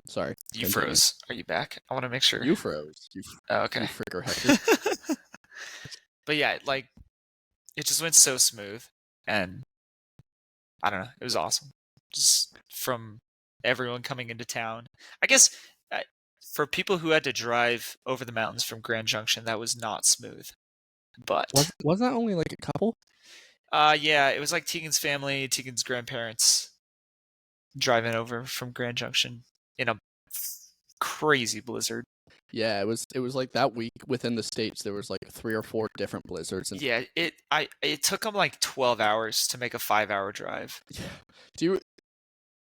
Sorry. You froze. Are you back? I want to make sure. You froze. Okay. You fricker hecker. But yeah, like, it just went so smooth. And I don't know. It was awesome. Just from everyone coming into town. I guess for people who had to drive over the mountains from Grand Junction, that was not smooth. But wasn't that only like a couple? Yeah, it was like Tegan's family, Tegan's grandparents driving over from Grand Junction in a crazy blizzard. Yeah, it was like that week within the States there was like 3 or 4 different blizzards. And... Yeah, it took them like 12 hours to make a 5-hour drive. Yeah.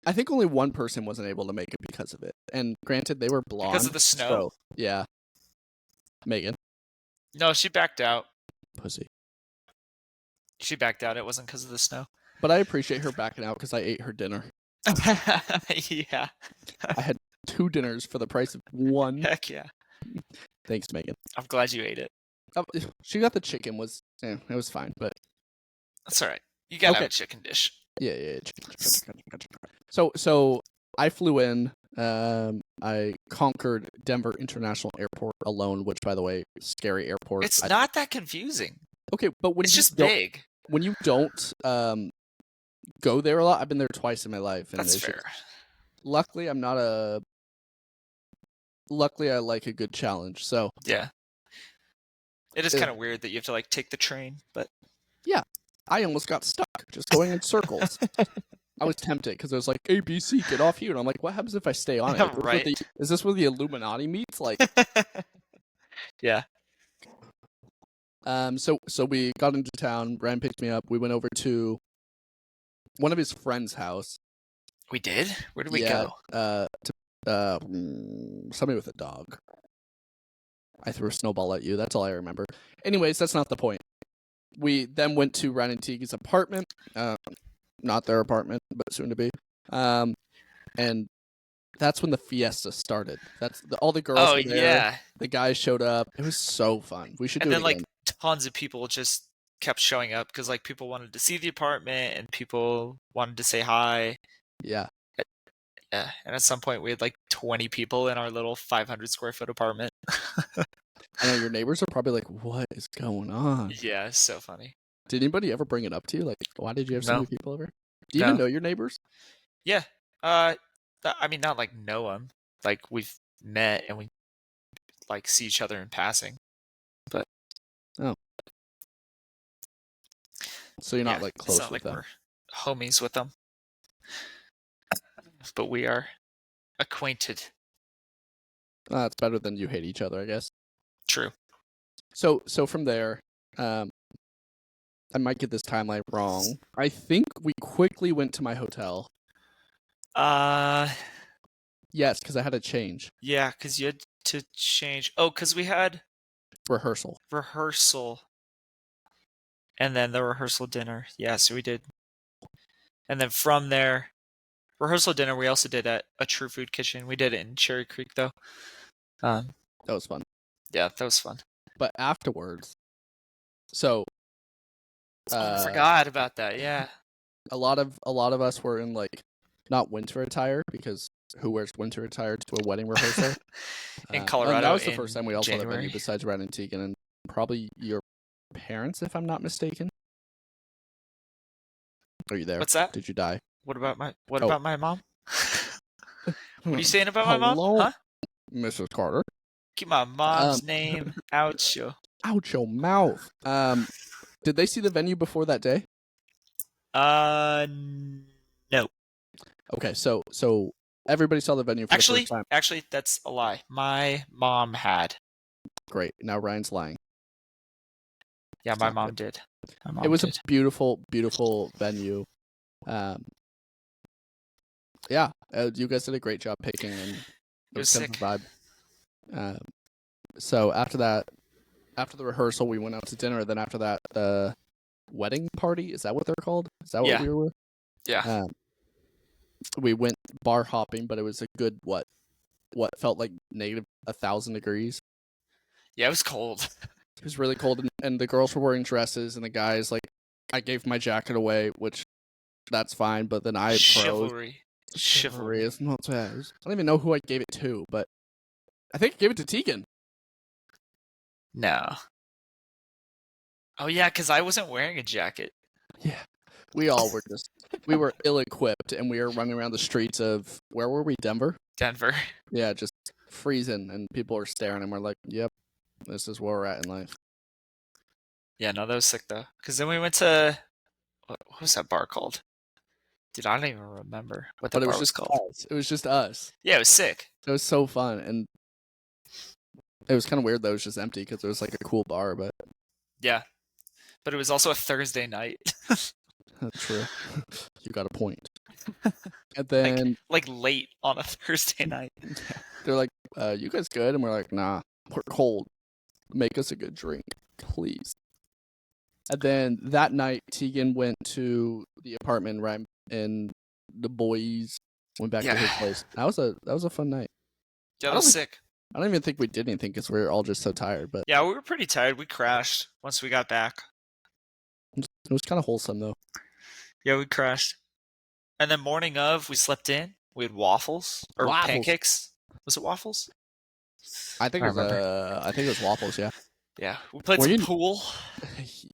I think only one person wasn't able to make it because of it. And granted, they were blonde. Because of the snow? So, yeah. Megan? No, she backed out. Pussy. She backed out. It wasn't because of the snow. But I appreciate her backing out because I ate her dinner. Yeah. I had 2 dinners for the price of 1. Heck yeah. Thanks, Megan. I'm glad you ate it. She got the chicken. It was fine, but... That's all right. You gotta have a chicken dish. Yeah. Chicken. So I flew in. I conquered Denver International Airport alone, which, by the way, scary airport. It's not that confusing. Okay, but when it's just big. When you don't go there a lot, I've been there twice in my life. And that's fair. Luckily, I like a good challenge. So yeah, it is kind of weird that you have to like take the train, but yeah, I almost got stuck just going in circles. I was tempted because it was like ABC, get off here, and I'm like, what happens if I stay on it? Right? Is this where the Illuminati meets? Like, yeah. So we got into town. Ryan picked me up. We went over to one of his friend's house. We did? Where did we go? Somebody with a dog. I threw a snowball at you. That's all I remember. Anyways, that's not the point. We then went to Ryan and Teague's apartment. Not their apartment, but soon to be. And that's when the fiesta started. All the girls were there. Yeah. The guys showed up. It was so fun. We should do it again. Like tons of people just kept showing up because like people wanted to see the apartment and people wanted to say hi. Yeah. Yeah. And at some point we had like 20 people in our little 500 square foot apartment. I know your neighbors are probably like, what is going on? Yeah, it's so funny. Did anybody ever bring it up to you? Like, why did you have so many people over? Do you even know your neighbors? Yeah. I mean, not like know them. Like we've met and we like see each other in passing. But so you're not like close it's not with like them. We're homies with them. But we are acquainted. It's better than you hate each other, I guess. True. So from there, I might get this timeline wrong. I think we quickly went to my hotel. Yes, because I had to change. Yeah, because you had to change. Oh, because we had rehearsal, and then the rehearsal dinner. Yeah, so we did. And then from there, rehearsal dinner, we also did at a True Food Kitchen. We did it in Cherry Creek, though. That was fun. Yeah, that was fun. But afterwards, so I forgot about that. Yeah, a lot of us were in like not winter attire, because who wears winter attire to a wedding rehearsal? in Colorado. That was the first time we all saw the January. venue besides Brad and Tegan, and probably your parents, if I'm not mistaken. Are you there? What's that? Did you die? What about my mom? What are you saying about my mom? Huh? Mrs. Carter. Keep my mom's name out your mouth. Did they see the venue before that day? No. Okay, so everybody saw the venue for the first time. Actually, that's a lie. My mom had. Great. Now Ryan's lying. Yeah, my mom did. It was a beautiful, beautiful venue. Yeah, you guys did a great job picking, and it was sick. Kind of vibe. So after that, after the rehearsal, we went out to dinner. Then after that, the wedding party, is that what they're called? Is that what we were with? Yeah. We went bar hopping, but it was a good what felt like negative 1,000 degrees. Yeah, it was cold. It was really cold, and the girls were wearing dresses, and the guys, like, I gave my jacket away, which that's fine, but then I Chivalry is not bad. I don't even know who I gave it to, but I think I gave it to Tegan. No. Oh yeah, because I wasn't wearing a jacket. Yeah. We all were we were ill-equipped, and we were running around the streets of, where were we, Denver? Yeah, just freezing, and people were staring, and we're like, yep, this is where we're at in life. Yeah, no, that was sick, though. Because then we went to, what was that bar called? Dude, I don't even remember what that bar was called. It was just us. Yeah, it was sick. It was so fun, and it was kind of weird that it was just empty, because it was like a cool bar, but... Yeah, but it was also a Thursday night. That's true. You got a point. And then... Like late on a Thursday night. They're like, you guys good? And we're like, nah, we're cold. Make us a good drink, please. And then that night, Tegan went to the apartment, right? And the boys went back to his place. That was a fun night. Yeah, that was sick. I don't even think we did anything because we were all just so tired. But yeah, we were pretty tired. We crashed once we got back. It was kind of wholesome, though. Yeah, we crashed. And then morning of, we slept in. We had waffles or pancakes. Was it waffles? I think it was waffles. Yeah. Yeah, we played some pool.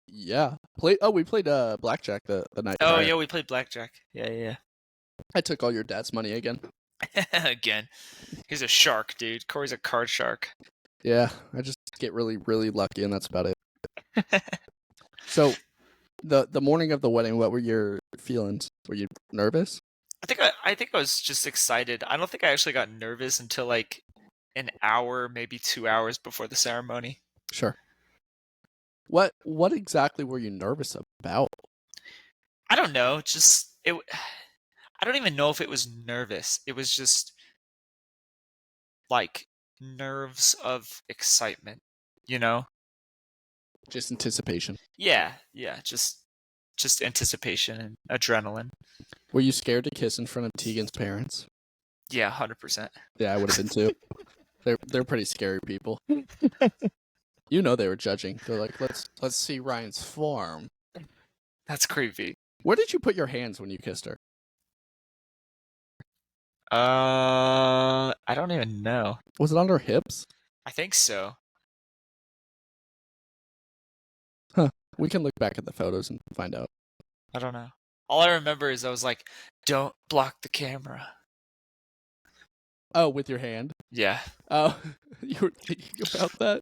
Yeah, we played blackjack the night. Oh yeah, we played blackjack. Yeah. I took all your dad's money again. Again, he's a shark, dude. Corey's a card shark. Yeah, I just get really, really lucky, and that's about it. So, the morning of the wedding, what were your feelings? Were you nervous? I think I was just excited. I don't think I actually got nervous until like an hour, maybe 2 hours before the ceremony. Sure. What exactly were you nervous about? I don't know. I don't even know if it was nervous. It was just like nerves of excitement, you know? Just anticipation. Yeah, just anticipation and adrenaline. Were you scared to kiss in front of Tegan's parents? Yeah, 100%. Yeah, I would have been too. They're pretty scary people. You know they were judging. They're like, let's see Ryan's form. That's creepy. Where did you put your hands when you kissed her? I don't even know. Was it on her hips? I think so. Huh. We can look back at the photos and find out. I don't know. All I remember is I was like, don't block the camera. Oh, with your hand? Yeah. Oh, you were thinking about that?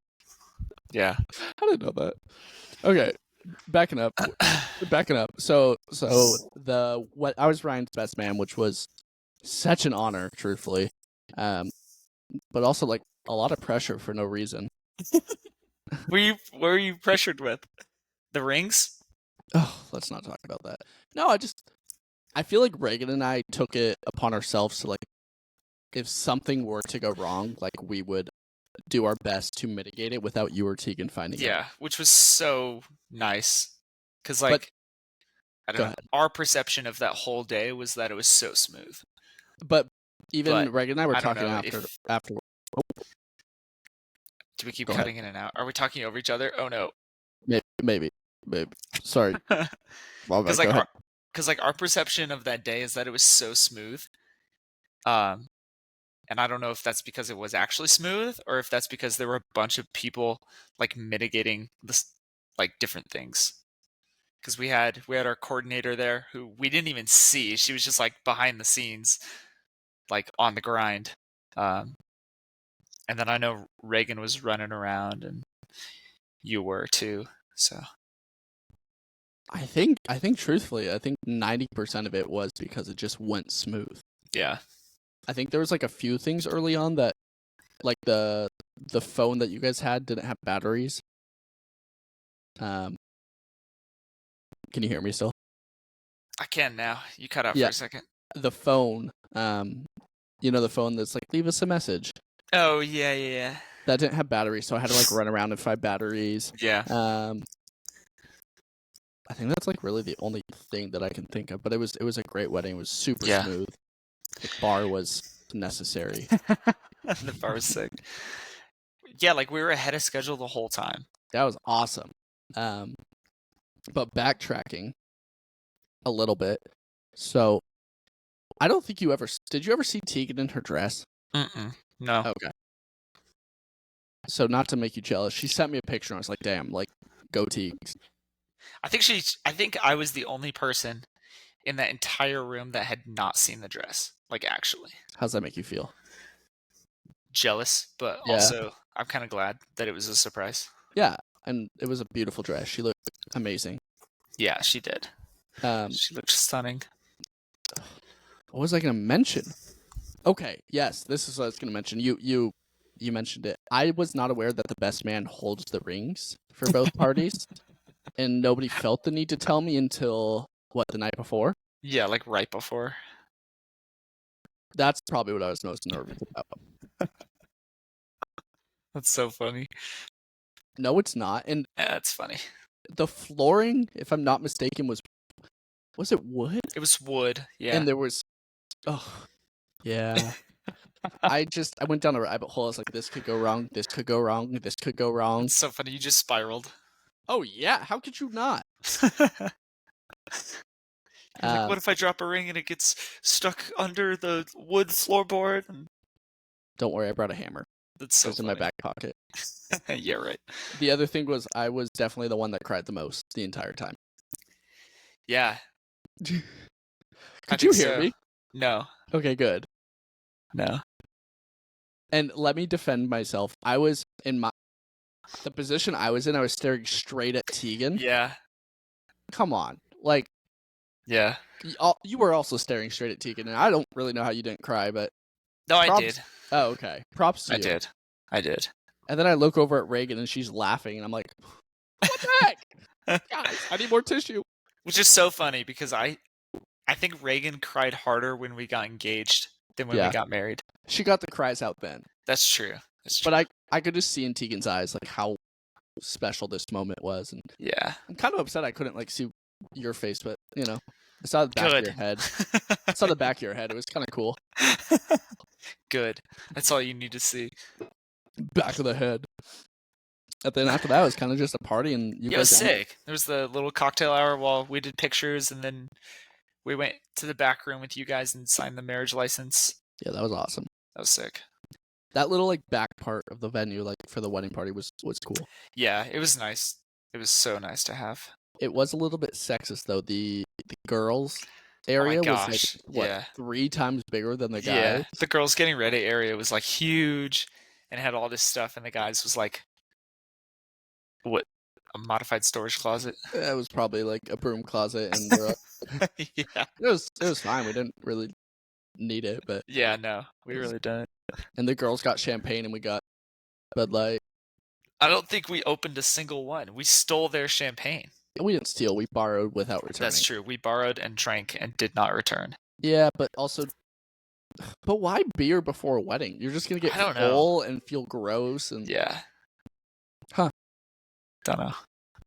Yeah. I didn't know that. Okay, backing up. So I was Ryan's best man, which was such an honor, truthfully, but also like a lot of pressure for no reason. What were you pressured with? The rings? Oh, let's not talk about that. No, I feel like Reagan and I took it upon ourselves to, like, if something were to go wrong, like, we would do our best to mitigate it without you or Tegan finding out. Yeah, which was so nice. Because, like, But I don't go know, ahead. our perception of that whole day was that it was so smooth. But even But Reagan and I were I don't talking know after. Do we keep Go cutting in and out? Are we talking over each other? Oh no. Maybe. Sorry. Well, Because go ahead. like our perception of that day is that it was so smooth. And I don't know if that's because it was actually smooth or if that's because there were a bunch of people like mitigating this, like, different things. Because we had our coordinator there who we didn't even see. She was just like behind the scenes, like on the grind. And then I know Reagan was running around and you were too. So I think truthfully, I think 90% of it was because it just went smooth. yeah. I think there was like a few things early on that, like the phone that you guys had didn't have batteries. Can you hear me still? I can now. You cut out Yeah. for a second. The phone, you know, the phone that's like, leave us a message. Oh yeah. That didn't have batteries, so I had to like run around and find batteries. Yeah. I think that's like really the only thing that I can think of. But it was a great wedding. It was super Yeah. smooth. The bar was necessary. The bar was sick. Yeah, like we were ahead of schedule the whole time. That was awesome. But backtracking a little bit. So I don't think did you ever see Tegan in her dress? No. Okay. So not to make you jealous, she sent me a picture and I was like, damn, like, go Teagues. I think I was the only person in that entire room that had not seen the dress. Like, actually. How's that make you feel? Jealous, but also I'm kind of glad that it was a surprise. Yeah, and it was a beautiful dress. She looked amazing. Yeah, she did. She looked stunning. What was I going to mention? Okay, yes, this is what I was going to mention. You mentioned it. I was not aware that the best man holds the rings for both parties, and nobody felt the need to tell me until, the night before? Yeah, like right before. That's probably what I was most nervous about. That's so funny. No, it's not. And yeah, it's funny. The flooring, if I'm not mistaken, was it wood? It was wood, yeah. And there was, yeah. I went down a rabbit hole. I was like, this could go wrong. This could go wrong. This could go wrong. It's so funny. You just spiraled. Oh, yeah. How could you not? Like, what if I drop a ring and it gets stuck under the wood floorboard? Don't worry, I brought a hammer. That's so funny. In my back pocket. Yeah, right. The other thing was I was definitely the one that cried the most the entire time. Yeah. Could you hear me? No. Okay, good. No. And let me defend myself. I was in the position I was in, I was staring straight at Tegan. Yeah. Come on. Like, yeah. You were also staring straight at Tegan, and I don't really know how you didn't cry, but... No, I did. Oh, okay. Props to you. I did. And then I look over at Reagan, and she's laughing, and I'm like, what the heck? Guys, I need more tissue. Which is so funny, because I think Reagan cried harder when we got engaged than when we got married. She got the cries out then. That's true. But I could just see in Tegan's eyes like how special this moment was, and yeah, I'm kind of upset I couldn't like see your face, but you know, I saw the back of your head. I saw the back of your head. It was kind of cool. Good. That's all you need to see. Back of the head. And then after that, it was kind of just a party, and you guys. It was sick. There was the little cocktail hour while we did pictures, and then we went to the back room with you guys and signed the marriage license. Yeah, that was awesome. That was sick. That little like back part of the venue, like for the wedding party, was cool. Yeah, it was nice. It was so nice to have. It was a little bit sexist though. The girls area was like 3 times bigger than the guys. Yeah, the girls getting ready area was like huge, and had all this stuff, and the guys was like, what, a modified storage closet? It was probably like a broom closet, and yeah, it was fine. We didn't really need it, but yeah, no, we really didn't. And the girls got champagne, and we got Bud Light. I don't think we opened a single one. We stole their champagne. We didn't steal. We borrowed without returning. That's true. We borrowed and drank and did not return. Yeah, but also, but why beer before a wedding? You're just gonna get full and feel gross and yeah. Huh. Don't know.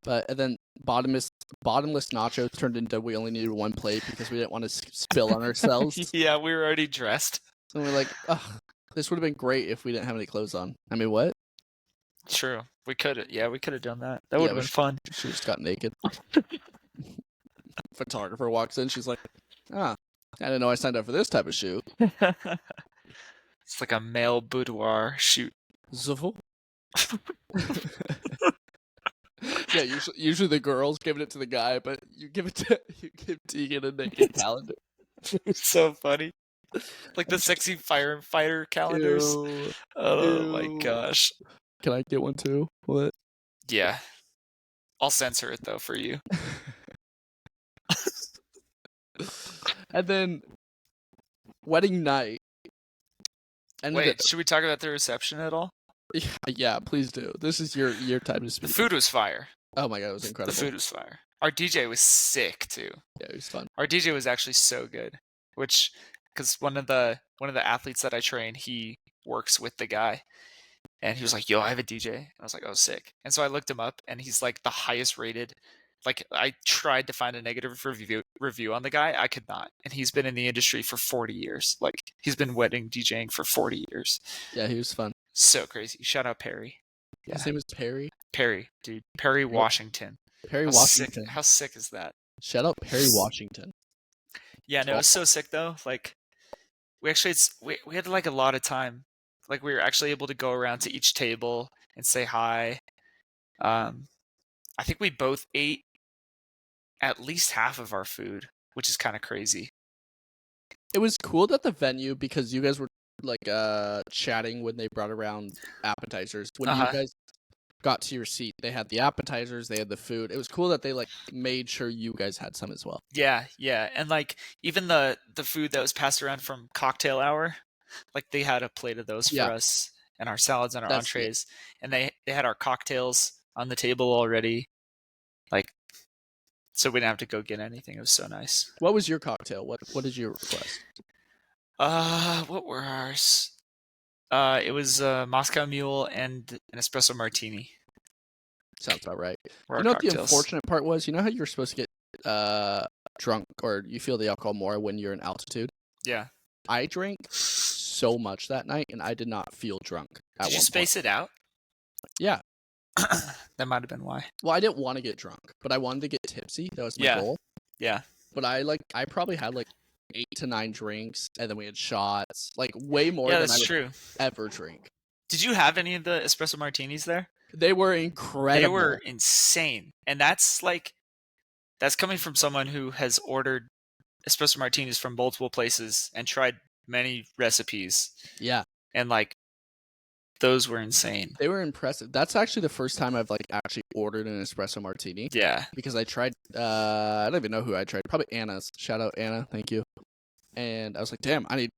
But and then bottomless nachos turned into we only needed one plate because we didn't want to spill on ourselves. Yeah, we were already dressed. So we're like, ugh, this would have been great if we didn't have any clothes on. I mean, what? True. We could have done that. That would have been fun. She just got naked. Photographer walks in. She's like, I didn't know I signed up for this type of shoot. It's like a male boudoir shoot. Zuffle. Yeah, usually the girl's giving it to the guy, but you give Tegan a naked calendar. It's so funny. Like the sexy firefighter calendars. Ew. Oh my gosh. Can I get one too? What? Yeah. I'll censor it though for you. And then wedding night. Wait, should we talk about the reception at all? Yeah, please do. This is your time to speak. The food was fire. Oh my god, it was incredible. The food was fire. Our DJ was sick too. Yeah, it was fun. Our DJ was actually so good, because one of the athletes that I train, he works with the guy, and he was like, "Yo, I have a DJ." And I was like, "Oh, sick!" And so I looked him up, and he's like the highest rated. Like I tried to find a negative review on the guy, I could not, and he's been in the industry for 40 years. Like he's been wedding DJing for 40 years. Yeah, he was fun. So crazy. Shout out Perry. Yeah. His name is Perry? Perry, dude. Perry Washington. Perry Washington. How sick is that? Shout out Perry Washington. Yeah, no, it was so sick though. Like we had like a lot of time. Like we were actually able to go around to each table and say hi. I think we both ate at least half of our food, which is kind of crazy. It was cool that the venue, because you guys were like chatting when they brought around appetizers. When you guys got to your seat, they had the appetizers, they had the food. It was cool that they like made sure you guys had some as well. Yeah, and like even the food that was passed around from cocktail hour, like they had a plate of those for us, and our salads and our entrees, and they had our cocktails on the table already, like, so we didn't have to go get anything. It was so nice. What was your cocktail? What did you request? What were ours? It was Moscow Mule and an espresso martini. Sounds about right. You know what the unfortunate part was? You know how you're supposed to get drunk, or you feel the alcohol more when you're in altitude? Yeah. I drank so much that night, and I did not feel drunk. Did you space it out? Yeah. That might have been why. Well, I didn't want to get drunk, but I wanted to get tipsy. That was my goal. Yeah. But I probably had like 8 to 9 drinks, and then we had shots, like way more than I would ever drink. Did you have any of the espresso martinis there? They were incredible. They were insane. And that's coming from someone who has ordered espresso martinis from multiple places and tried many recipes. Yeah. And like those were insane. They were impressive. That's actually the first time I've like actually ordered an espresso martini. Yeah. Because I tried I don't even know who I tried. Probably Anna's. Shout out Anna, thank you. And I was like, damn, I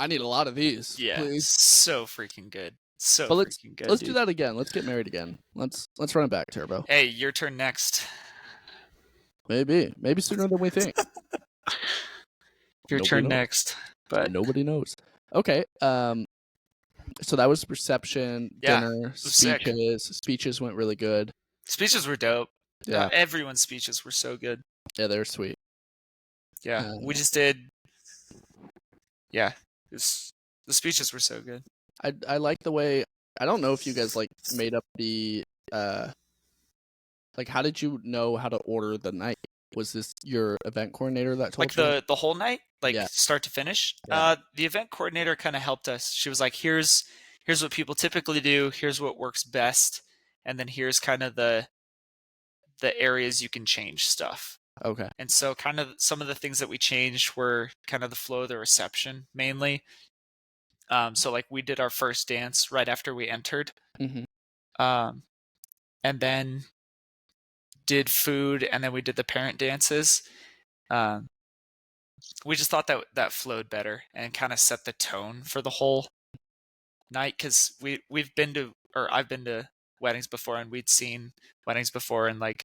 need a lot of these. Yeah. Please. So freaking good. Freaking good. Let's do that again. Let's get married again. Let's run it back, Turbo. Hey, your turn next. Maybe sooner than we think. Your turn next, but nobody knows. Okay. So that was reception, dinner, speeches. Sick. Speeches went really good. Speeches were dope. Yeah. Everyone's speeches were so good. Yeah, they were sweet. Yeah, we just did. Yeah, the speeches were so good. I like the way. I don't know if you guys like made up the like how did you know how to order the night? Was this your event coordinator that told you? Like the whole night, like start to finish? Yeah. The event coordinator kind of helped us. She was like, here's what people typically do. Here's what works best. And then here's kind of the areas you can change stuff. Okay. And so kind of some of the things that we changed were kind of the flow of the reception mainly. So like we did our first dance right after we entered. Mm-hmm. And then did food, and then we did the parent dances. We just thought that flowed better and kind of set the tone for the whole night, because I've been to weddings before, and we'd seen weddings before, and like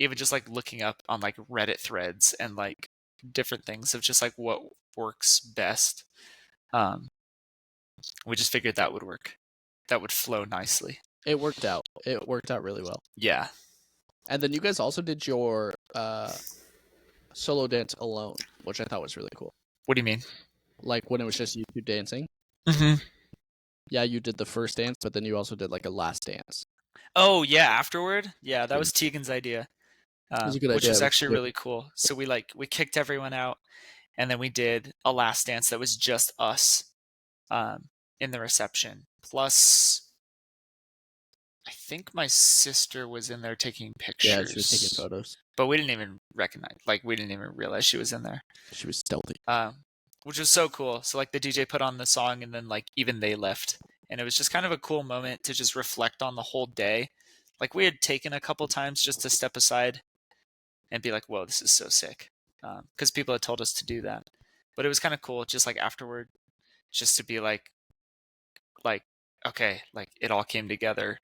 even just like looking up on like Reddit threads and like different things of just like what works best. We just figured that would work. That would flow nicely. It worked out. It worked out really well. Yeah. And then you guys also did your solo dance alone, which I thought was really cool. What do you mean? Like when it was just you two dancing. Mm-hmm. Yeah, you did the first dance, but then you also did like a last dance. Oh yeah, afterward. Yeah, that was Tegan's idea. It was a good which idea. was actually really cool. So we kicked everyone out, and then we did a last dance that was just us in the reception. Plus, I think my sister was in there taking pictures. Yeah, she was taking photos. But we didn't even we didn't even realize she was in there. She was stealthy. Which was so cool. So like the DJ put on the song, and then like even they left. And it was just kind of a cool moment to just reflect on the whole day. Like we had taken a couple times just to step aside and be like, whoa, this is so sick. Because people had told us to do that. But it was kind of cool just like afterward, just to be like, okay, like it all came together.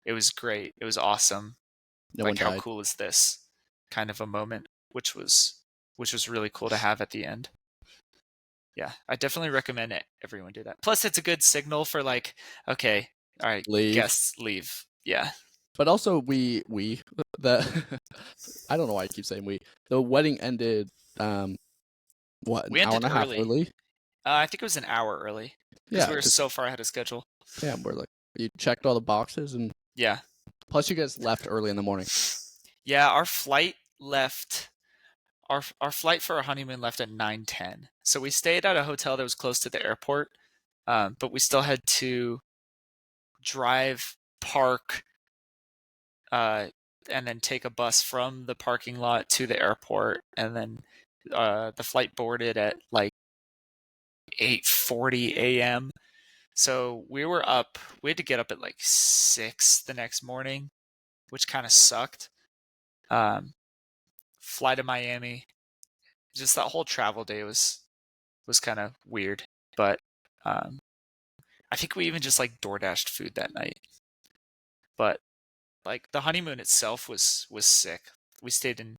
It was great. It was awesome. No like one died. How cool is this kind of a moment, which was really cool to have at the end. Yeah, I definitely recommend it. Everyone do that. Plus, it's a good signal for like, okay, all right, guests leave. Yeah. But also, I don't know why I keep saying we. The wedding ended, an hour and a half early? I think it was an hour early. Because we were so far ahead of schedule. Yeah, we're like, you checked all the boxes and. Yeah. Plus, you guys left early in the morning. Yeah, our flight left. Our flight for our honeymoon left at 9:10. So we stayed at a hotel that was close to the airport, but we still had to drive, park, and then take a bus from the parking lot to the airport, and then the flight boarded at like 8:40 a.m. So we were up. We had to get up at like 6 the next morning, which kind of sucked. Fly to Miami. Just that whole travel day was kind of weird, but I think we even just like DoorDashed food that night. But like the honeymoon itself was sick. We stayed in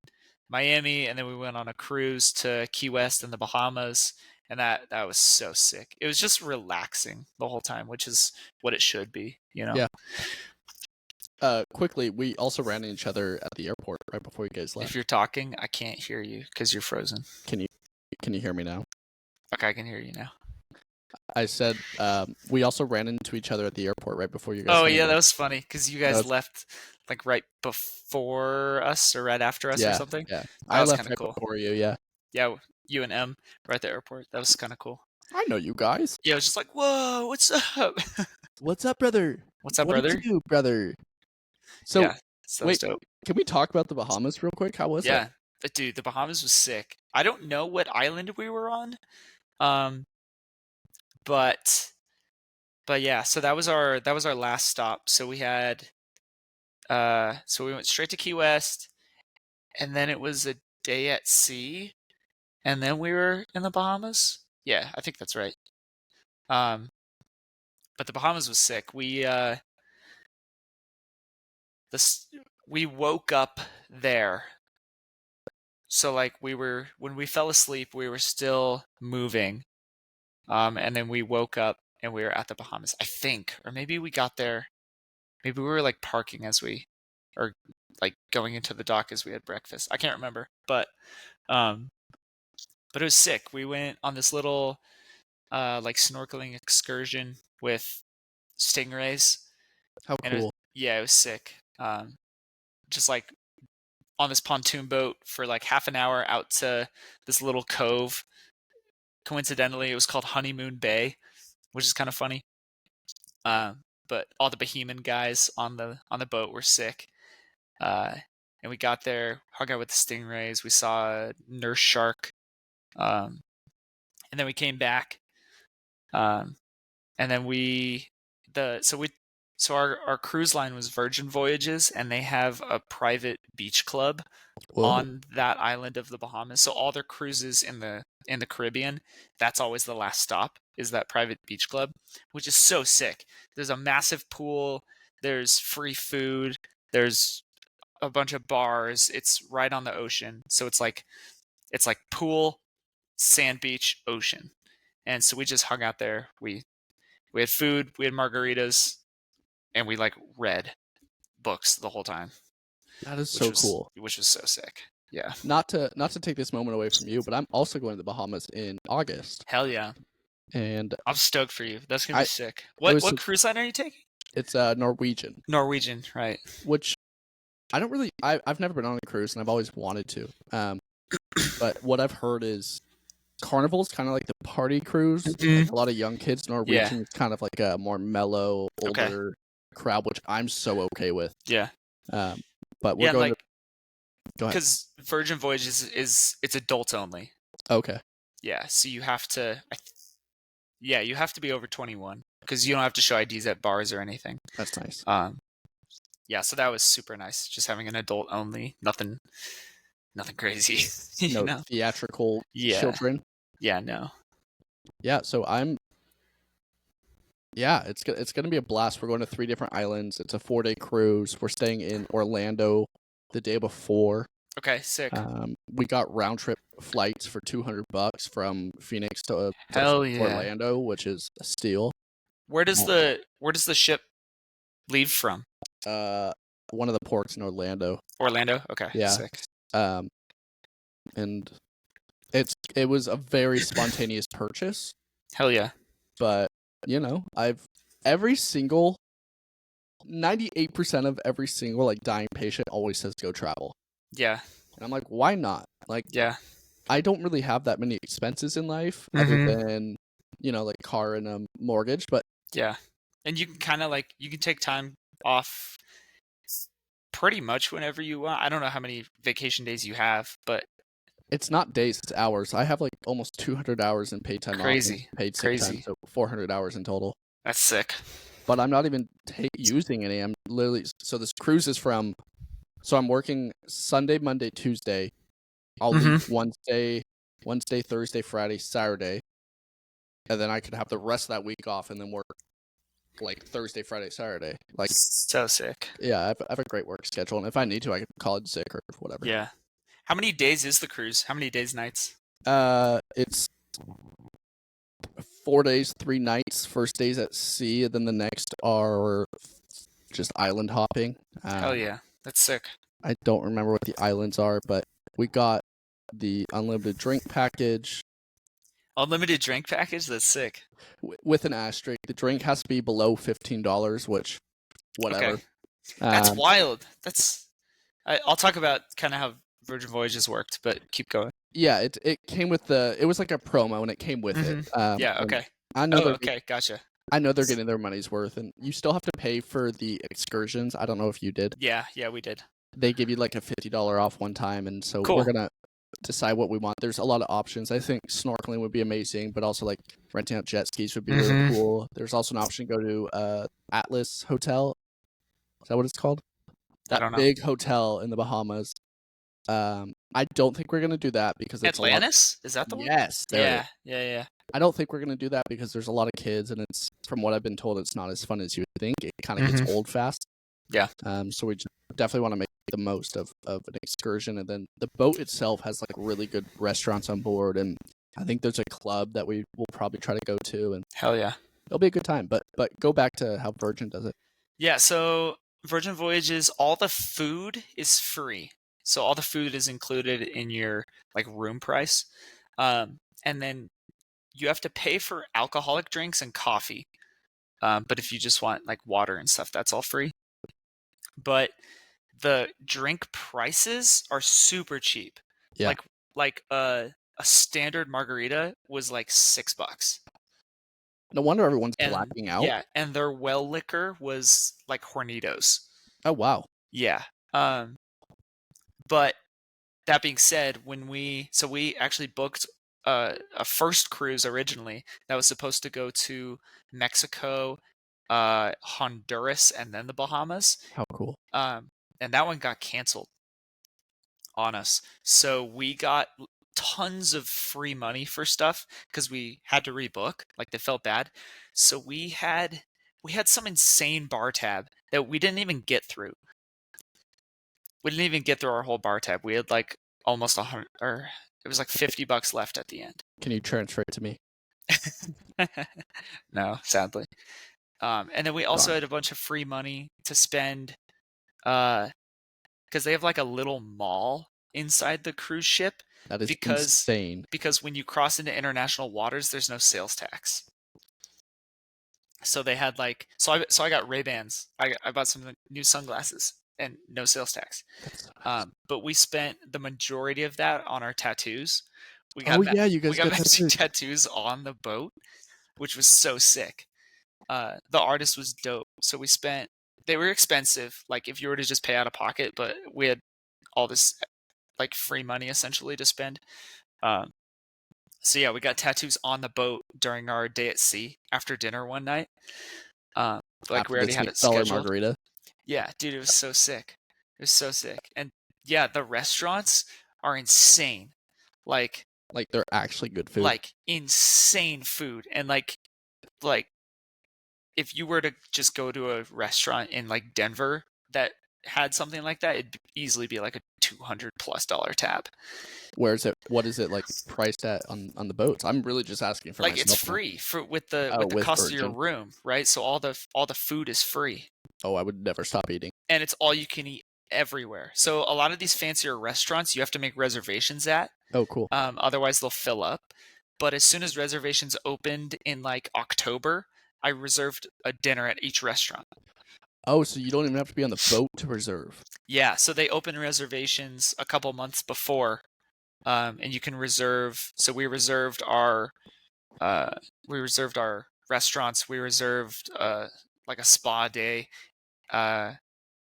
Miami, and then we went on a cruise to Key West and the Bahamas, and that was so sick. It was just relaxing the whole time, which is what it should be, you know. Yeah. Quickly, we also ran into each other at the airport right before you guys left. If you're talking, I can't hear you because you're frozen. Can you hear me now? Okay, I can hear you now. I said we also ran into each other at the airport right before you guys. Oh yeah, that was funny because you guys left like right before us or right after us or something. Yeah, I left kind of cool. before you. Yeah. Yeah, you and M were at the airport. That was kind of cool. I know you guys. Yeah, it was just like, whoa, what's up? What's up, brother? What's up, brother? What do you do, brother? So, yeah, wait, dope. Can we talk about the Bahamas real quick? How was it? Yeah, but dude, the Bahamas was sick. I don't know what island we were on, but yeah. So that was our last stop. So we had, so we went straight to Key West, and then it was a day at sea, and then we were in the Bahamas. Yeah, I think that's right. But the Bahamas was sick. We woke up there. So like when we fell asleep, we were still moving. And then we woke up and we were at the Bahamas, I think. Or maybe we got there. Maybe we were like parking or like going into the dock as we had breakfast. I can't remember. But it was sick. We went on this little like snorkeling excursion with stingrays. How cool. It was sick. Just like on this pontoon boat for like half an hour out to this little cove. Coincidentally, it was called Honeymoon Bay, which is kind of funny. But all the Bahamian guys on the boat were sick. And we got there, hung out with the stingrays. We saw a nurse shark. And then we came back. And then so our cruise line was Virgin Voyages, and they have a private beach club on that island of the Bahamas. So all their cruises in the Caribbean, that's always the last stop, is that private beach club, which is so sick. There's a massive pool, there's free food, there's a bunch of bars. It's right on the ocean, so it's like pool, sand beach, ocean. And so we just hung out there. We had food, we had margaritas, and we like read books the whole time. That is so cool. Which was so sick. Yeah. Not to take this moment away from you, but I'm also going to the Bahamas in August. Hell yeah. And I'm stoked for you. That's gonna be sick. What cruise line are you taking? It's Norwegian. Norwegian, right? Which I don't really. I've never been on a cruise, and I've always wanted to. But what I've heard is Carnival's kind of like the party cruise. Mm-hmm. Like a lot of young kids. Norwegian is kind of like a more mellow, older crowd, which I'm so okay with. Yeah. But we're going. Go ahead. Because Virgin Voyage is it's adults only. Okay. Yeah, so you have to. You have to be over 21 because you don't have to show IDs at bars or anything. That's nice. Yeah, so that was super nice. Just having an adult only, nothing crazy. No theatrical children. Yeah, no. Yeah, so it's gonna be a blast. We're going to 3 different islands. It's a 4-day cruise. We're staying in Orlando the day before. Okay, sick. We got round trip flights for $200 from Phoenix to Orlando, which is a steal. Where does the ship leave from? One of the ports in Orlando. Orlando? Okay. Yeah. Sick. And it was a very spontaneous purchase. Hell yeah. But, every single 98% of every single like dying patient always says go travel. Yeah. And I'm like, why not? Like, yeah. I don't really have that many expenses in life other than, like car and a mortgage, but yeah. And you can kind of you can take time off pretty much whenever you want. I don't know how many vacation days you have, but it's not days, it's hours. I have like almost 200 hours in paid time off, paid sick time, so 400 hours in total. That's sick. But I'm not even using any. I'm literally so this cruise is from. So I'm working Sunday, Monday, Tuesday. I'll leave Wednesday, Thursday, Friday, Saturday, and then I could have the rest of that week off and then work like Thursday, Friday, Saturday. Like so sick. Yeah, I have a great work schedule, and if I need to, I can call it sick or whatever. Yeah. How many days is the cruise? How many days, nights? It's 4 days, 3 nights. First day's at sea, and then the next are just island hopping. Hell yeah, that's sick. I don't remember what the islands are, but we got the unlimited drink package. Unlimited drink package? That's sick. With an asterisk, the drink has to be below $15, which, whatever. Okay. That's wild. I'll talk about kind of how Virgin Voyages worked, but keep going. Yeah, it came with it was like a promo, and it came with it. Yeah, okay. I know. Okay, gotcha. I know they're getting their money's worth, and you still have to pay for the excursions. I don't know if you did. Yeah, we did. They give you like a $50 off one time, and so cool. We're gonna decide what we want. There's a lot of options. I think snorkeling would be amazing, but also like renting out jet skis would be really cool. There's also an option to go to Atlas Hotel. Is that what it's called? I don't know. Big hotel in the Bahamas. I don't think we're gonna do that because it's Atlantis. Is that the one? Yes. Yeah. I don't think we're gonna do that because there's a lot of kids, and it's from what I've been told, it's not as fun as you think. It kind of gets old fast. Yeah. So we definitely want to make the most of an excursion, and then the boat itself has like really good restaurants on board, and I think there's a club that we will probably try to go to, and hell yeah, it'll be a good time. But go back to how Virgin does it. Yeah. So Virgin Voyages, all the food is free. So all the food is included in your like room price, and then you have to pay for alcoholic drinks and coffee. But if you just want like water and stuff, that's all free. But the drink prices are super cheap. Yeah. Like a standard margarita was like $6. No wonder everyone's blacking out. Yeah, and their well liquor was like Hornitos. Oh wow. Yeah. But that being said, we actually booked a first cruise originally that was supposed to go to Mexico, Honduras, and then the Bahamas. How cool. And that one got canceled on us. So we got tons of free money for stuff because we had to rebook. Like they felt bad. So we had some insane bar tab that we didn't even get through. We didn't even get through our whole bar tab. We had like almost 100, or it was like $50 left at the end. Can you transfer it to me? No, sadly. And then we also had a bunch of free money to spend, because they have like a little mall inside the cruise ship. That is insane. Because when you cross into international waters, there's no sales tax. So they had like, so I got Ray-Bans. I bought some new sunglasses and no sales tax. But we spent the majority of that on our tattoos. We got you guys got matching tattoos on the boat, which was so sick. The artist was dope. So they were expensive, like if you were to just pay out of pocket, but we had all this like free money essentially to spend. So yeah, we got tattoos on the boat during our day at sea after dinner one night. Like we already had it scheduled. Margarita. Yeah, dude, it was so sick. It was so sick. And yeah, the restaurants are insane. Like they're actually good food. Like insane food. And like if you were to just go to a restaurant in like Denver that had something like that, it'd easily be like a $200+ tab. Where is it? What is it like priced at on the boats? I'm really just asking for like myself. It's free with the cost of your room, right? So all the food is free. Oh, I would never stop eating. And it's all you can eat everywhere. So a lot of these fancier restaurants you have to make reservations at. Oh, cool. Otherwise they'll fill up. But as soon as reservations opened in like October, I reserved a dinner at each restaurant. Oh, so you don't even have to be on the boat to reserve. Yeah, so they open reservations a couple months before. And you can reserve. So we reserved our restaurants. We reserved like a spa day, our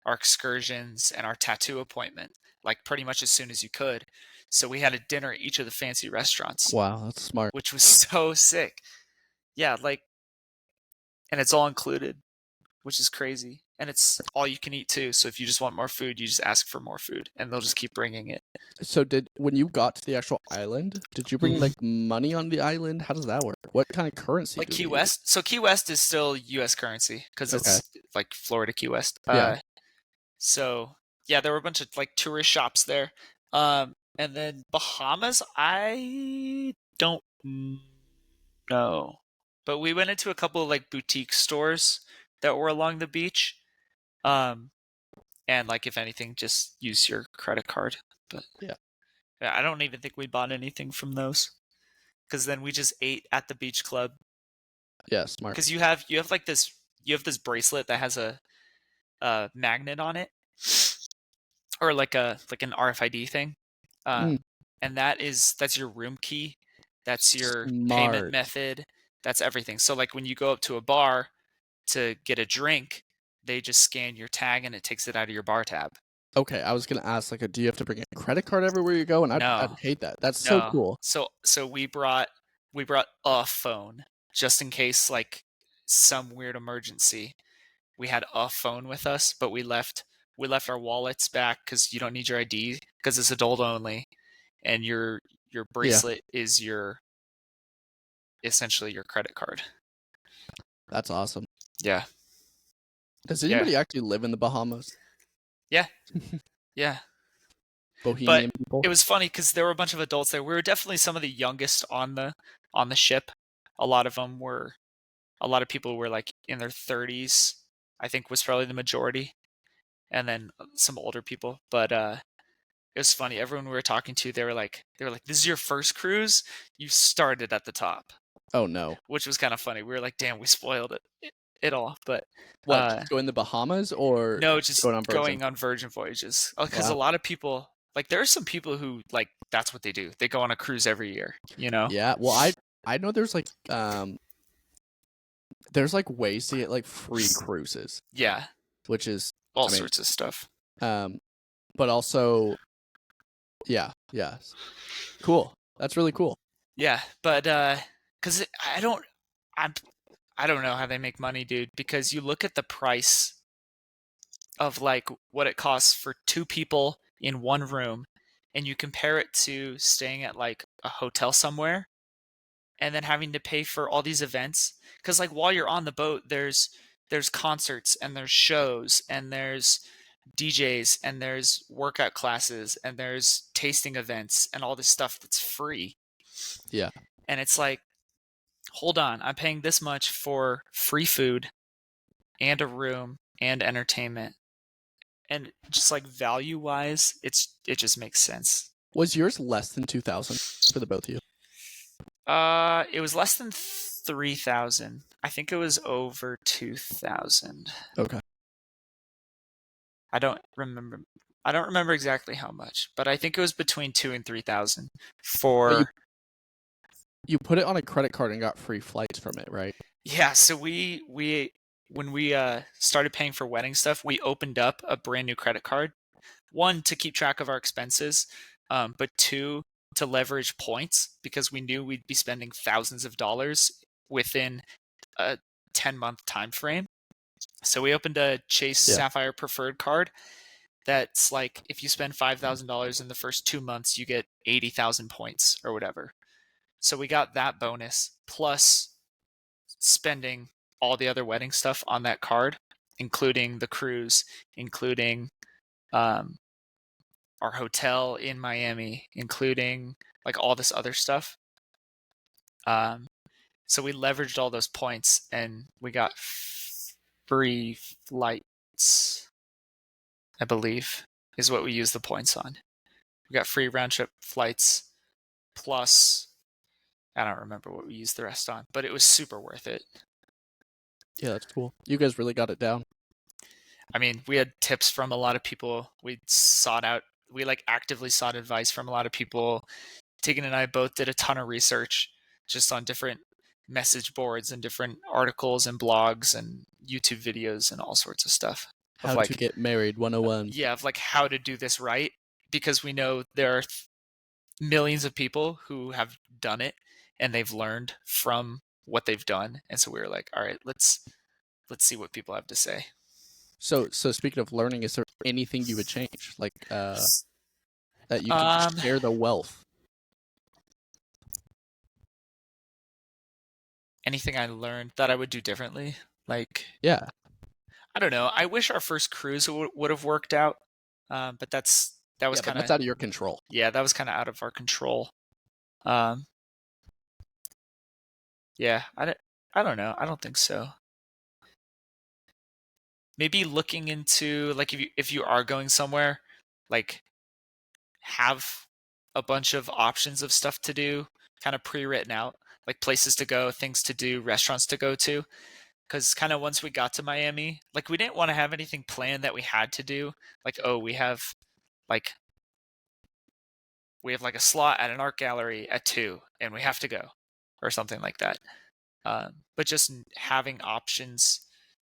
excursions, and our tattoo appointment, like pretty much as soon as you could. So we had a dinner at each of the fancy restaurants. Wow, that's smart. Which was so sick. Yeah, like, and it's all included, which is crazy. And it's all you can eat too. So if you just want more food, you just ask for more food, and they'll just keep bringing it. So when you got to the actual island, did you bring like money on the island? How does that work? What kind of currency? Like Key West? So Key West is still U.S. currency because it's like Florida Key West. Yeah. So yeah, there were a bunch of like tourist shops there. And then Bahamas, I don't know, but we went into a couple of like boutique stores that were along the beach. And like if anything, just use your credit card. But yeah, I don't even think we bought anything from those, because then we just ate at the beach club. Yeah, smart. Because you have like this bracelet that has a magnet on it, or like an RFID thing, and that's your room key, that's your payment method, that's everything. So like when you go up to a bar to get a drink, they just scan your tag and it takes it out of your bar tab. Okay, I was gonna ask, like, do you have to bring a credit card everywhere you go? And I'd hate that. That's so cool. So we brought a phone just in case, like, some weird emergency. We had a phone with us, but we left our wallets back because you don't need your ID because it's adult only, and your bracelet is essentially your credit card. That's awesome. Yeah. Does anybody actually live in the Bahamas? Yeah. Yeah. Bohemian people? It was funny because there were a bunch of adults there. We were definitely some of the youngest on the ship. A lot of people were like in their 30s, I think was probably the majority. And then some older people. But it was funny. Everyone we were talking to, they were like, this is your first cruise? You started at the top. Oh no. Which was kind of funny. We were like, damn, we spoiled it all. But what, just going to the Bahamas, or no, just going on Virgin voyages? Because a lot of people, like, there are some people who, like, that's what they do. They go on a cruise every year, you know? Yeah. Well, I know there's like ways to get like free cruises. Yeah. Which is all sorts of stuff. But also, yeah. Cool. That's really cool. Yeah, but because I don't know how they make money, dude. Because you look at the price of like what it costs for 2 people in one room, and you compare it to staying at like a hotel somewhere, and then having to pay for all these events. Because like while you're on the boat, there's concerts and there's shows and there's DJs and there's workout classes and there's tasting events and all this stuff that's free. Yeah. And it's like, hold on, I'm paying this much for free food and a room and entertainment. And just like value wise, it just makes sense. Was yours less than 2,000 for the both of you? It was less than 3,000. I think it was over 2,000. Okay. I don't remember exactly how much, but I think it was between 2,000 and 3,000 for. You put it on a credit card and got free flights from it, right? Yeah. So when we started paying for wedding stuff, we opened up a brand new credit card. One, to keep track of our expenses, but two, to leverage points because we knew we'd be spending thousands of dollars within a 10-month time frame. So we opened a Chase Sapphire Preferred card. That's like if you spend $5,000 in the first 2 months, you get 80,000 points or whatever. So we got that bonus plus spending all the other wedding stuff on that card, including the cruise, including our hotel in Miami, including like all this other stuff. So we leveraged all those points and we got free flights, I believe, is what we used the points on. We got free round trip flights plus, I don't remember what we used the rest on, but it was super worth it. Yeah, that's cool. You guys really got it down. I mean, we had tips from a lot of people. We like actively sought advice from a lot of people. Tegan and I both did a ton of research just on different message boards and different articles and blogs and YouTube videos and all sorts of stuff. How to get married 101. Yeah, of like how to do this right, because we know there are millions of people who have done it and they've learned from what they've done. And so we were like, all right, let's see what people have to say. So speaking of learning, is there anything you would change? Like that you can share the wealth? Anything I learned that I would do differently? Like, yeah, I don't know. I wish our first cruise would have worked out, but that was kind of that's out of your control. Yeah, that was kind of out of our control. Yeah, I don't know. I don't think so. Maybe looking into like if you are going somewhere, like have a bunch of options of stuff to do, kind of pre-written out, like places to go, things to do, restaurants to go to. Because kind of once we got to Miami, like we didn't want to have anything planned that we had to do. Like, oh, we have like a slot at an art gallery at 2 and we have to go or something like that. But just having options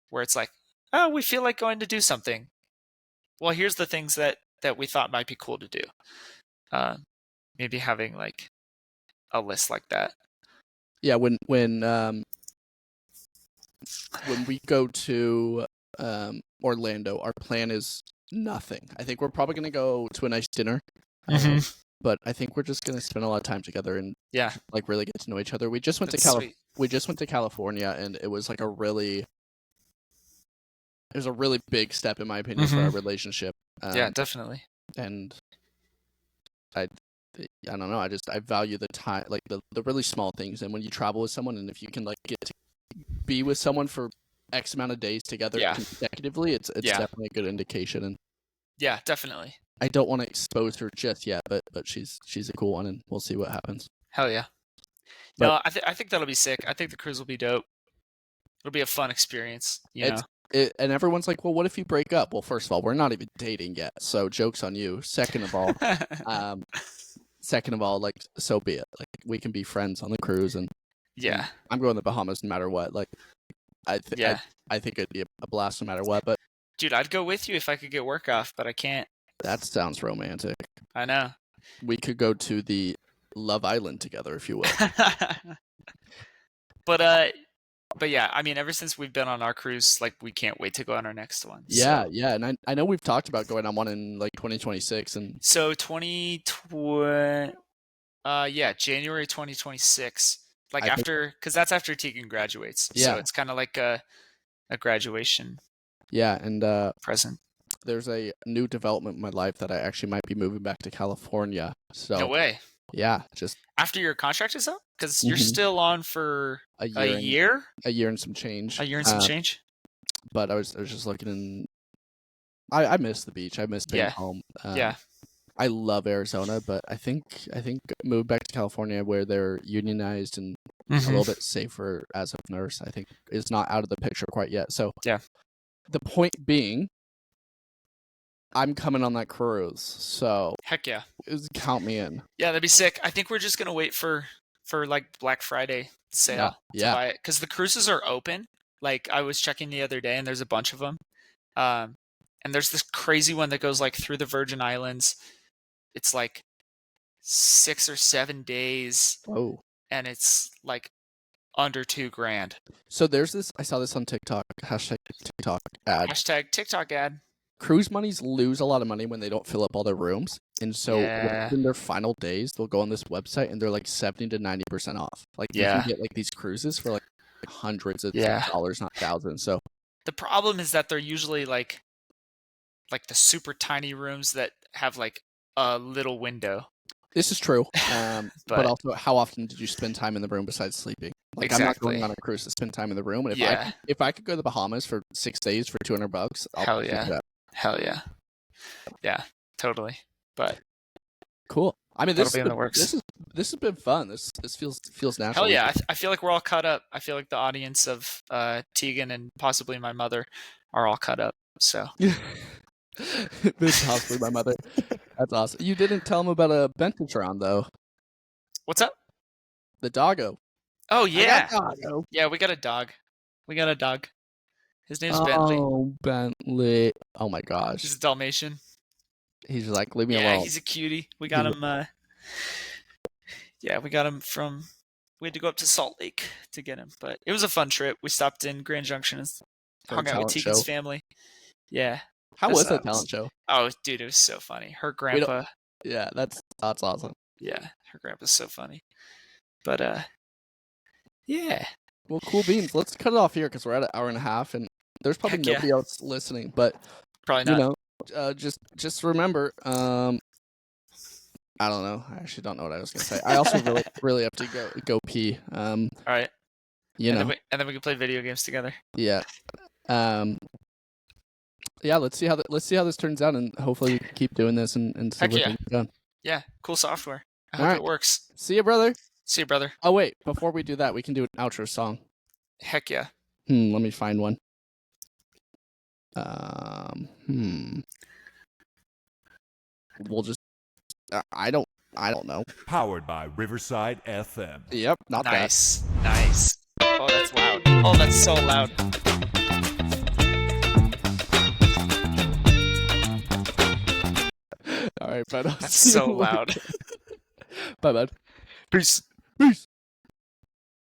where it's like, oh, we feel like going to do something. Well, here's the things that we thought might be cool to do. Maybe having like a list like that. Yeah, when we go to Orlando, our plan is nothing. I think we're probably going to go to a nice dinner. But I think we're just going to spend a lot of time together and like really get to know each other. We just went to California, and it was like a really big step in my opinion for our relationship. Yeah, definitely. And I don't know. I value the time, like the really small things. And when you travel with someone, and if you can like get to be with someone for X amount of days together consecutively, it's definitely a good indication. And yeah, definitely. I don't want to expose her just yet, but she's a cool one, and we'll see what happens. Hell yeah. But, no, I think that'll be sick. I think the cruise will be dope. It'll be a fun experience, you know. And everyone's like, well, what if you break up? Well, first of all, we're not even dating yet, so joke's on you. Second of all, like, so be it. Like, we can be friends on the cruise, and I'm going to the Bahamas no matter what. Like, I think it'd be a blast no matter what. But dude, I'd go with you if I could get work off, but I can't. That sounds romantic. I know. We could go to the Love Island together, if you will. But yeah, I mean, ever since we've been on our cruise, like, we can't wait to go on our next one. Yeah, and I know we've talked about going on one in like 2026, and so January 2026, like because that's after Tegan graduates. Yeah. So it's kind of like a graduation. Yeah, and present. there's a new development in my life that I actually might be moving back to California. So No way. Yeah, just after your contract is up, because you're still on for a year and some change. A year and some change. But I was just looking, and I miss the beach. I miss being home. I love Arizona, but I think move back to California where they're unionized and a little bit safer as of nurse, I think is not out of the picture quite yet. So the point being, I'm coming on that cruise. So heck yeah, count me in. Yeah, that'd be sick. I think we're just gonna wait for like Black Friday sale to buy it, because the cruises are open. Like I was checking the other day, and there's a bunch of them. And there's this crazy one that goes like through the Virgin Islands. It's like 6 or 7 days. Oh. And it's like under $2,000. So there's this, I saw this on TikTok, #TikTok ad. #TikTok ad. Cruise monies lose a lot of money when they don't fill up all their rooms. And so in their final days, they'll go on this website and they're like 70 to 90% off. Like you can get like these cruises for like hundreds of dollars, not thousands. So the problem is that they're usually like the super tiny rooms that have like a little window. This is true. But also, how often did you spend time in the room besides sleeping? Like exactly. I'm not going on a cruise to spend time in the room. And if I could go to the Bahamas for 6 days for $200, Hell yeah. Hell yeah. Yeah, totally. But cool. I mean, this has been fun. This feels natural. Hell yeah. I feel like we're all caught up. I feel like the audience of Tegan and possibly my mother are all caught up. So possibly my mother. That's awesome. You didn't tell him about a Bentatron though. What's up? The doggo. Oh yeah. Doggo. Yeah, we got a dog. His name's Bentley. Oh, Bentley. Oh my gosh. He's a Dalmatian. He's like, leave me alone. Yeah, he's a cutie. We got him we got him from, we had to go up to Salt Lake to get him, but it was a fun trip. We stopped in Grand Junction and hung out with Tegan's family. Yeah. How was that talent show? Oh, dude, it was so funny. Her grandpa. Yeah, that's awesome. Yeah, her grandpa's so funny. But yeah. Well, cool beans. Let's cut it off here because we're at an hour and a half, and there's probably nobody else listening. But probably not. You know, just remember. I don't know. I actually don't know what I was gonna say. I also really have to go pee. All right. And then we can play video games together. Yeah. Yeah. Let's see how this turns out, and hopefully we can keep doing this and see what we've done. Yeah. Cool software. I hope it works. See you, brother. See you, brother. Oh wait, before we do that, we can do an outro song. Heck yeah. Let me find one. We'll just. I don't know. Powered by Riverside FM. Yep, not bad. Nice. Oh, that's loud. Oh, that's so loud. All right, bud. That's so loud. Bye, bud. Peace. Peace.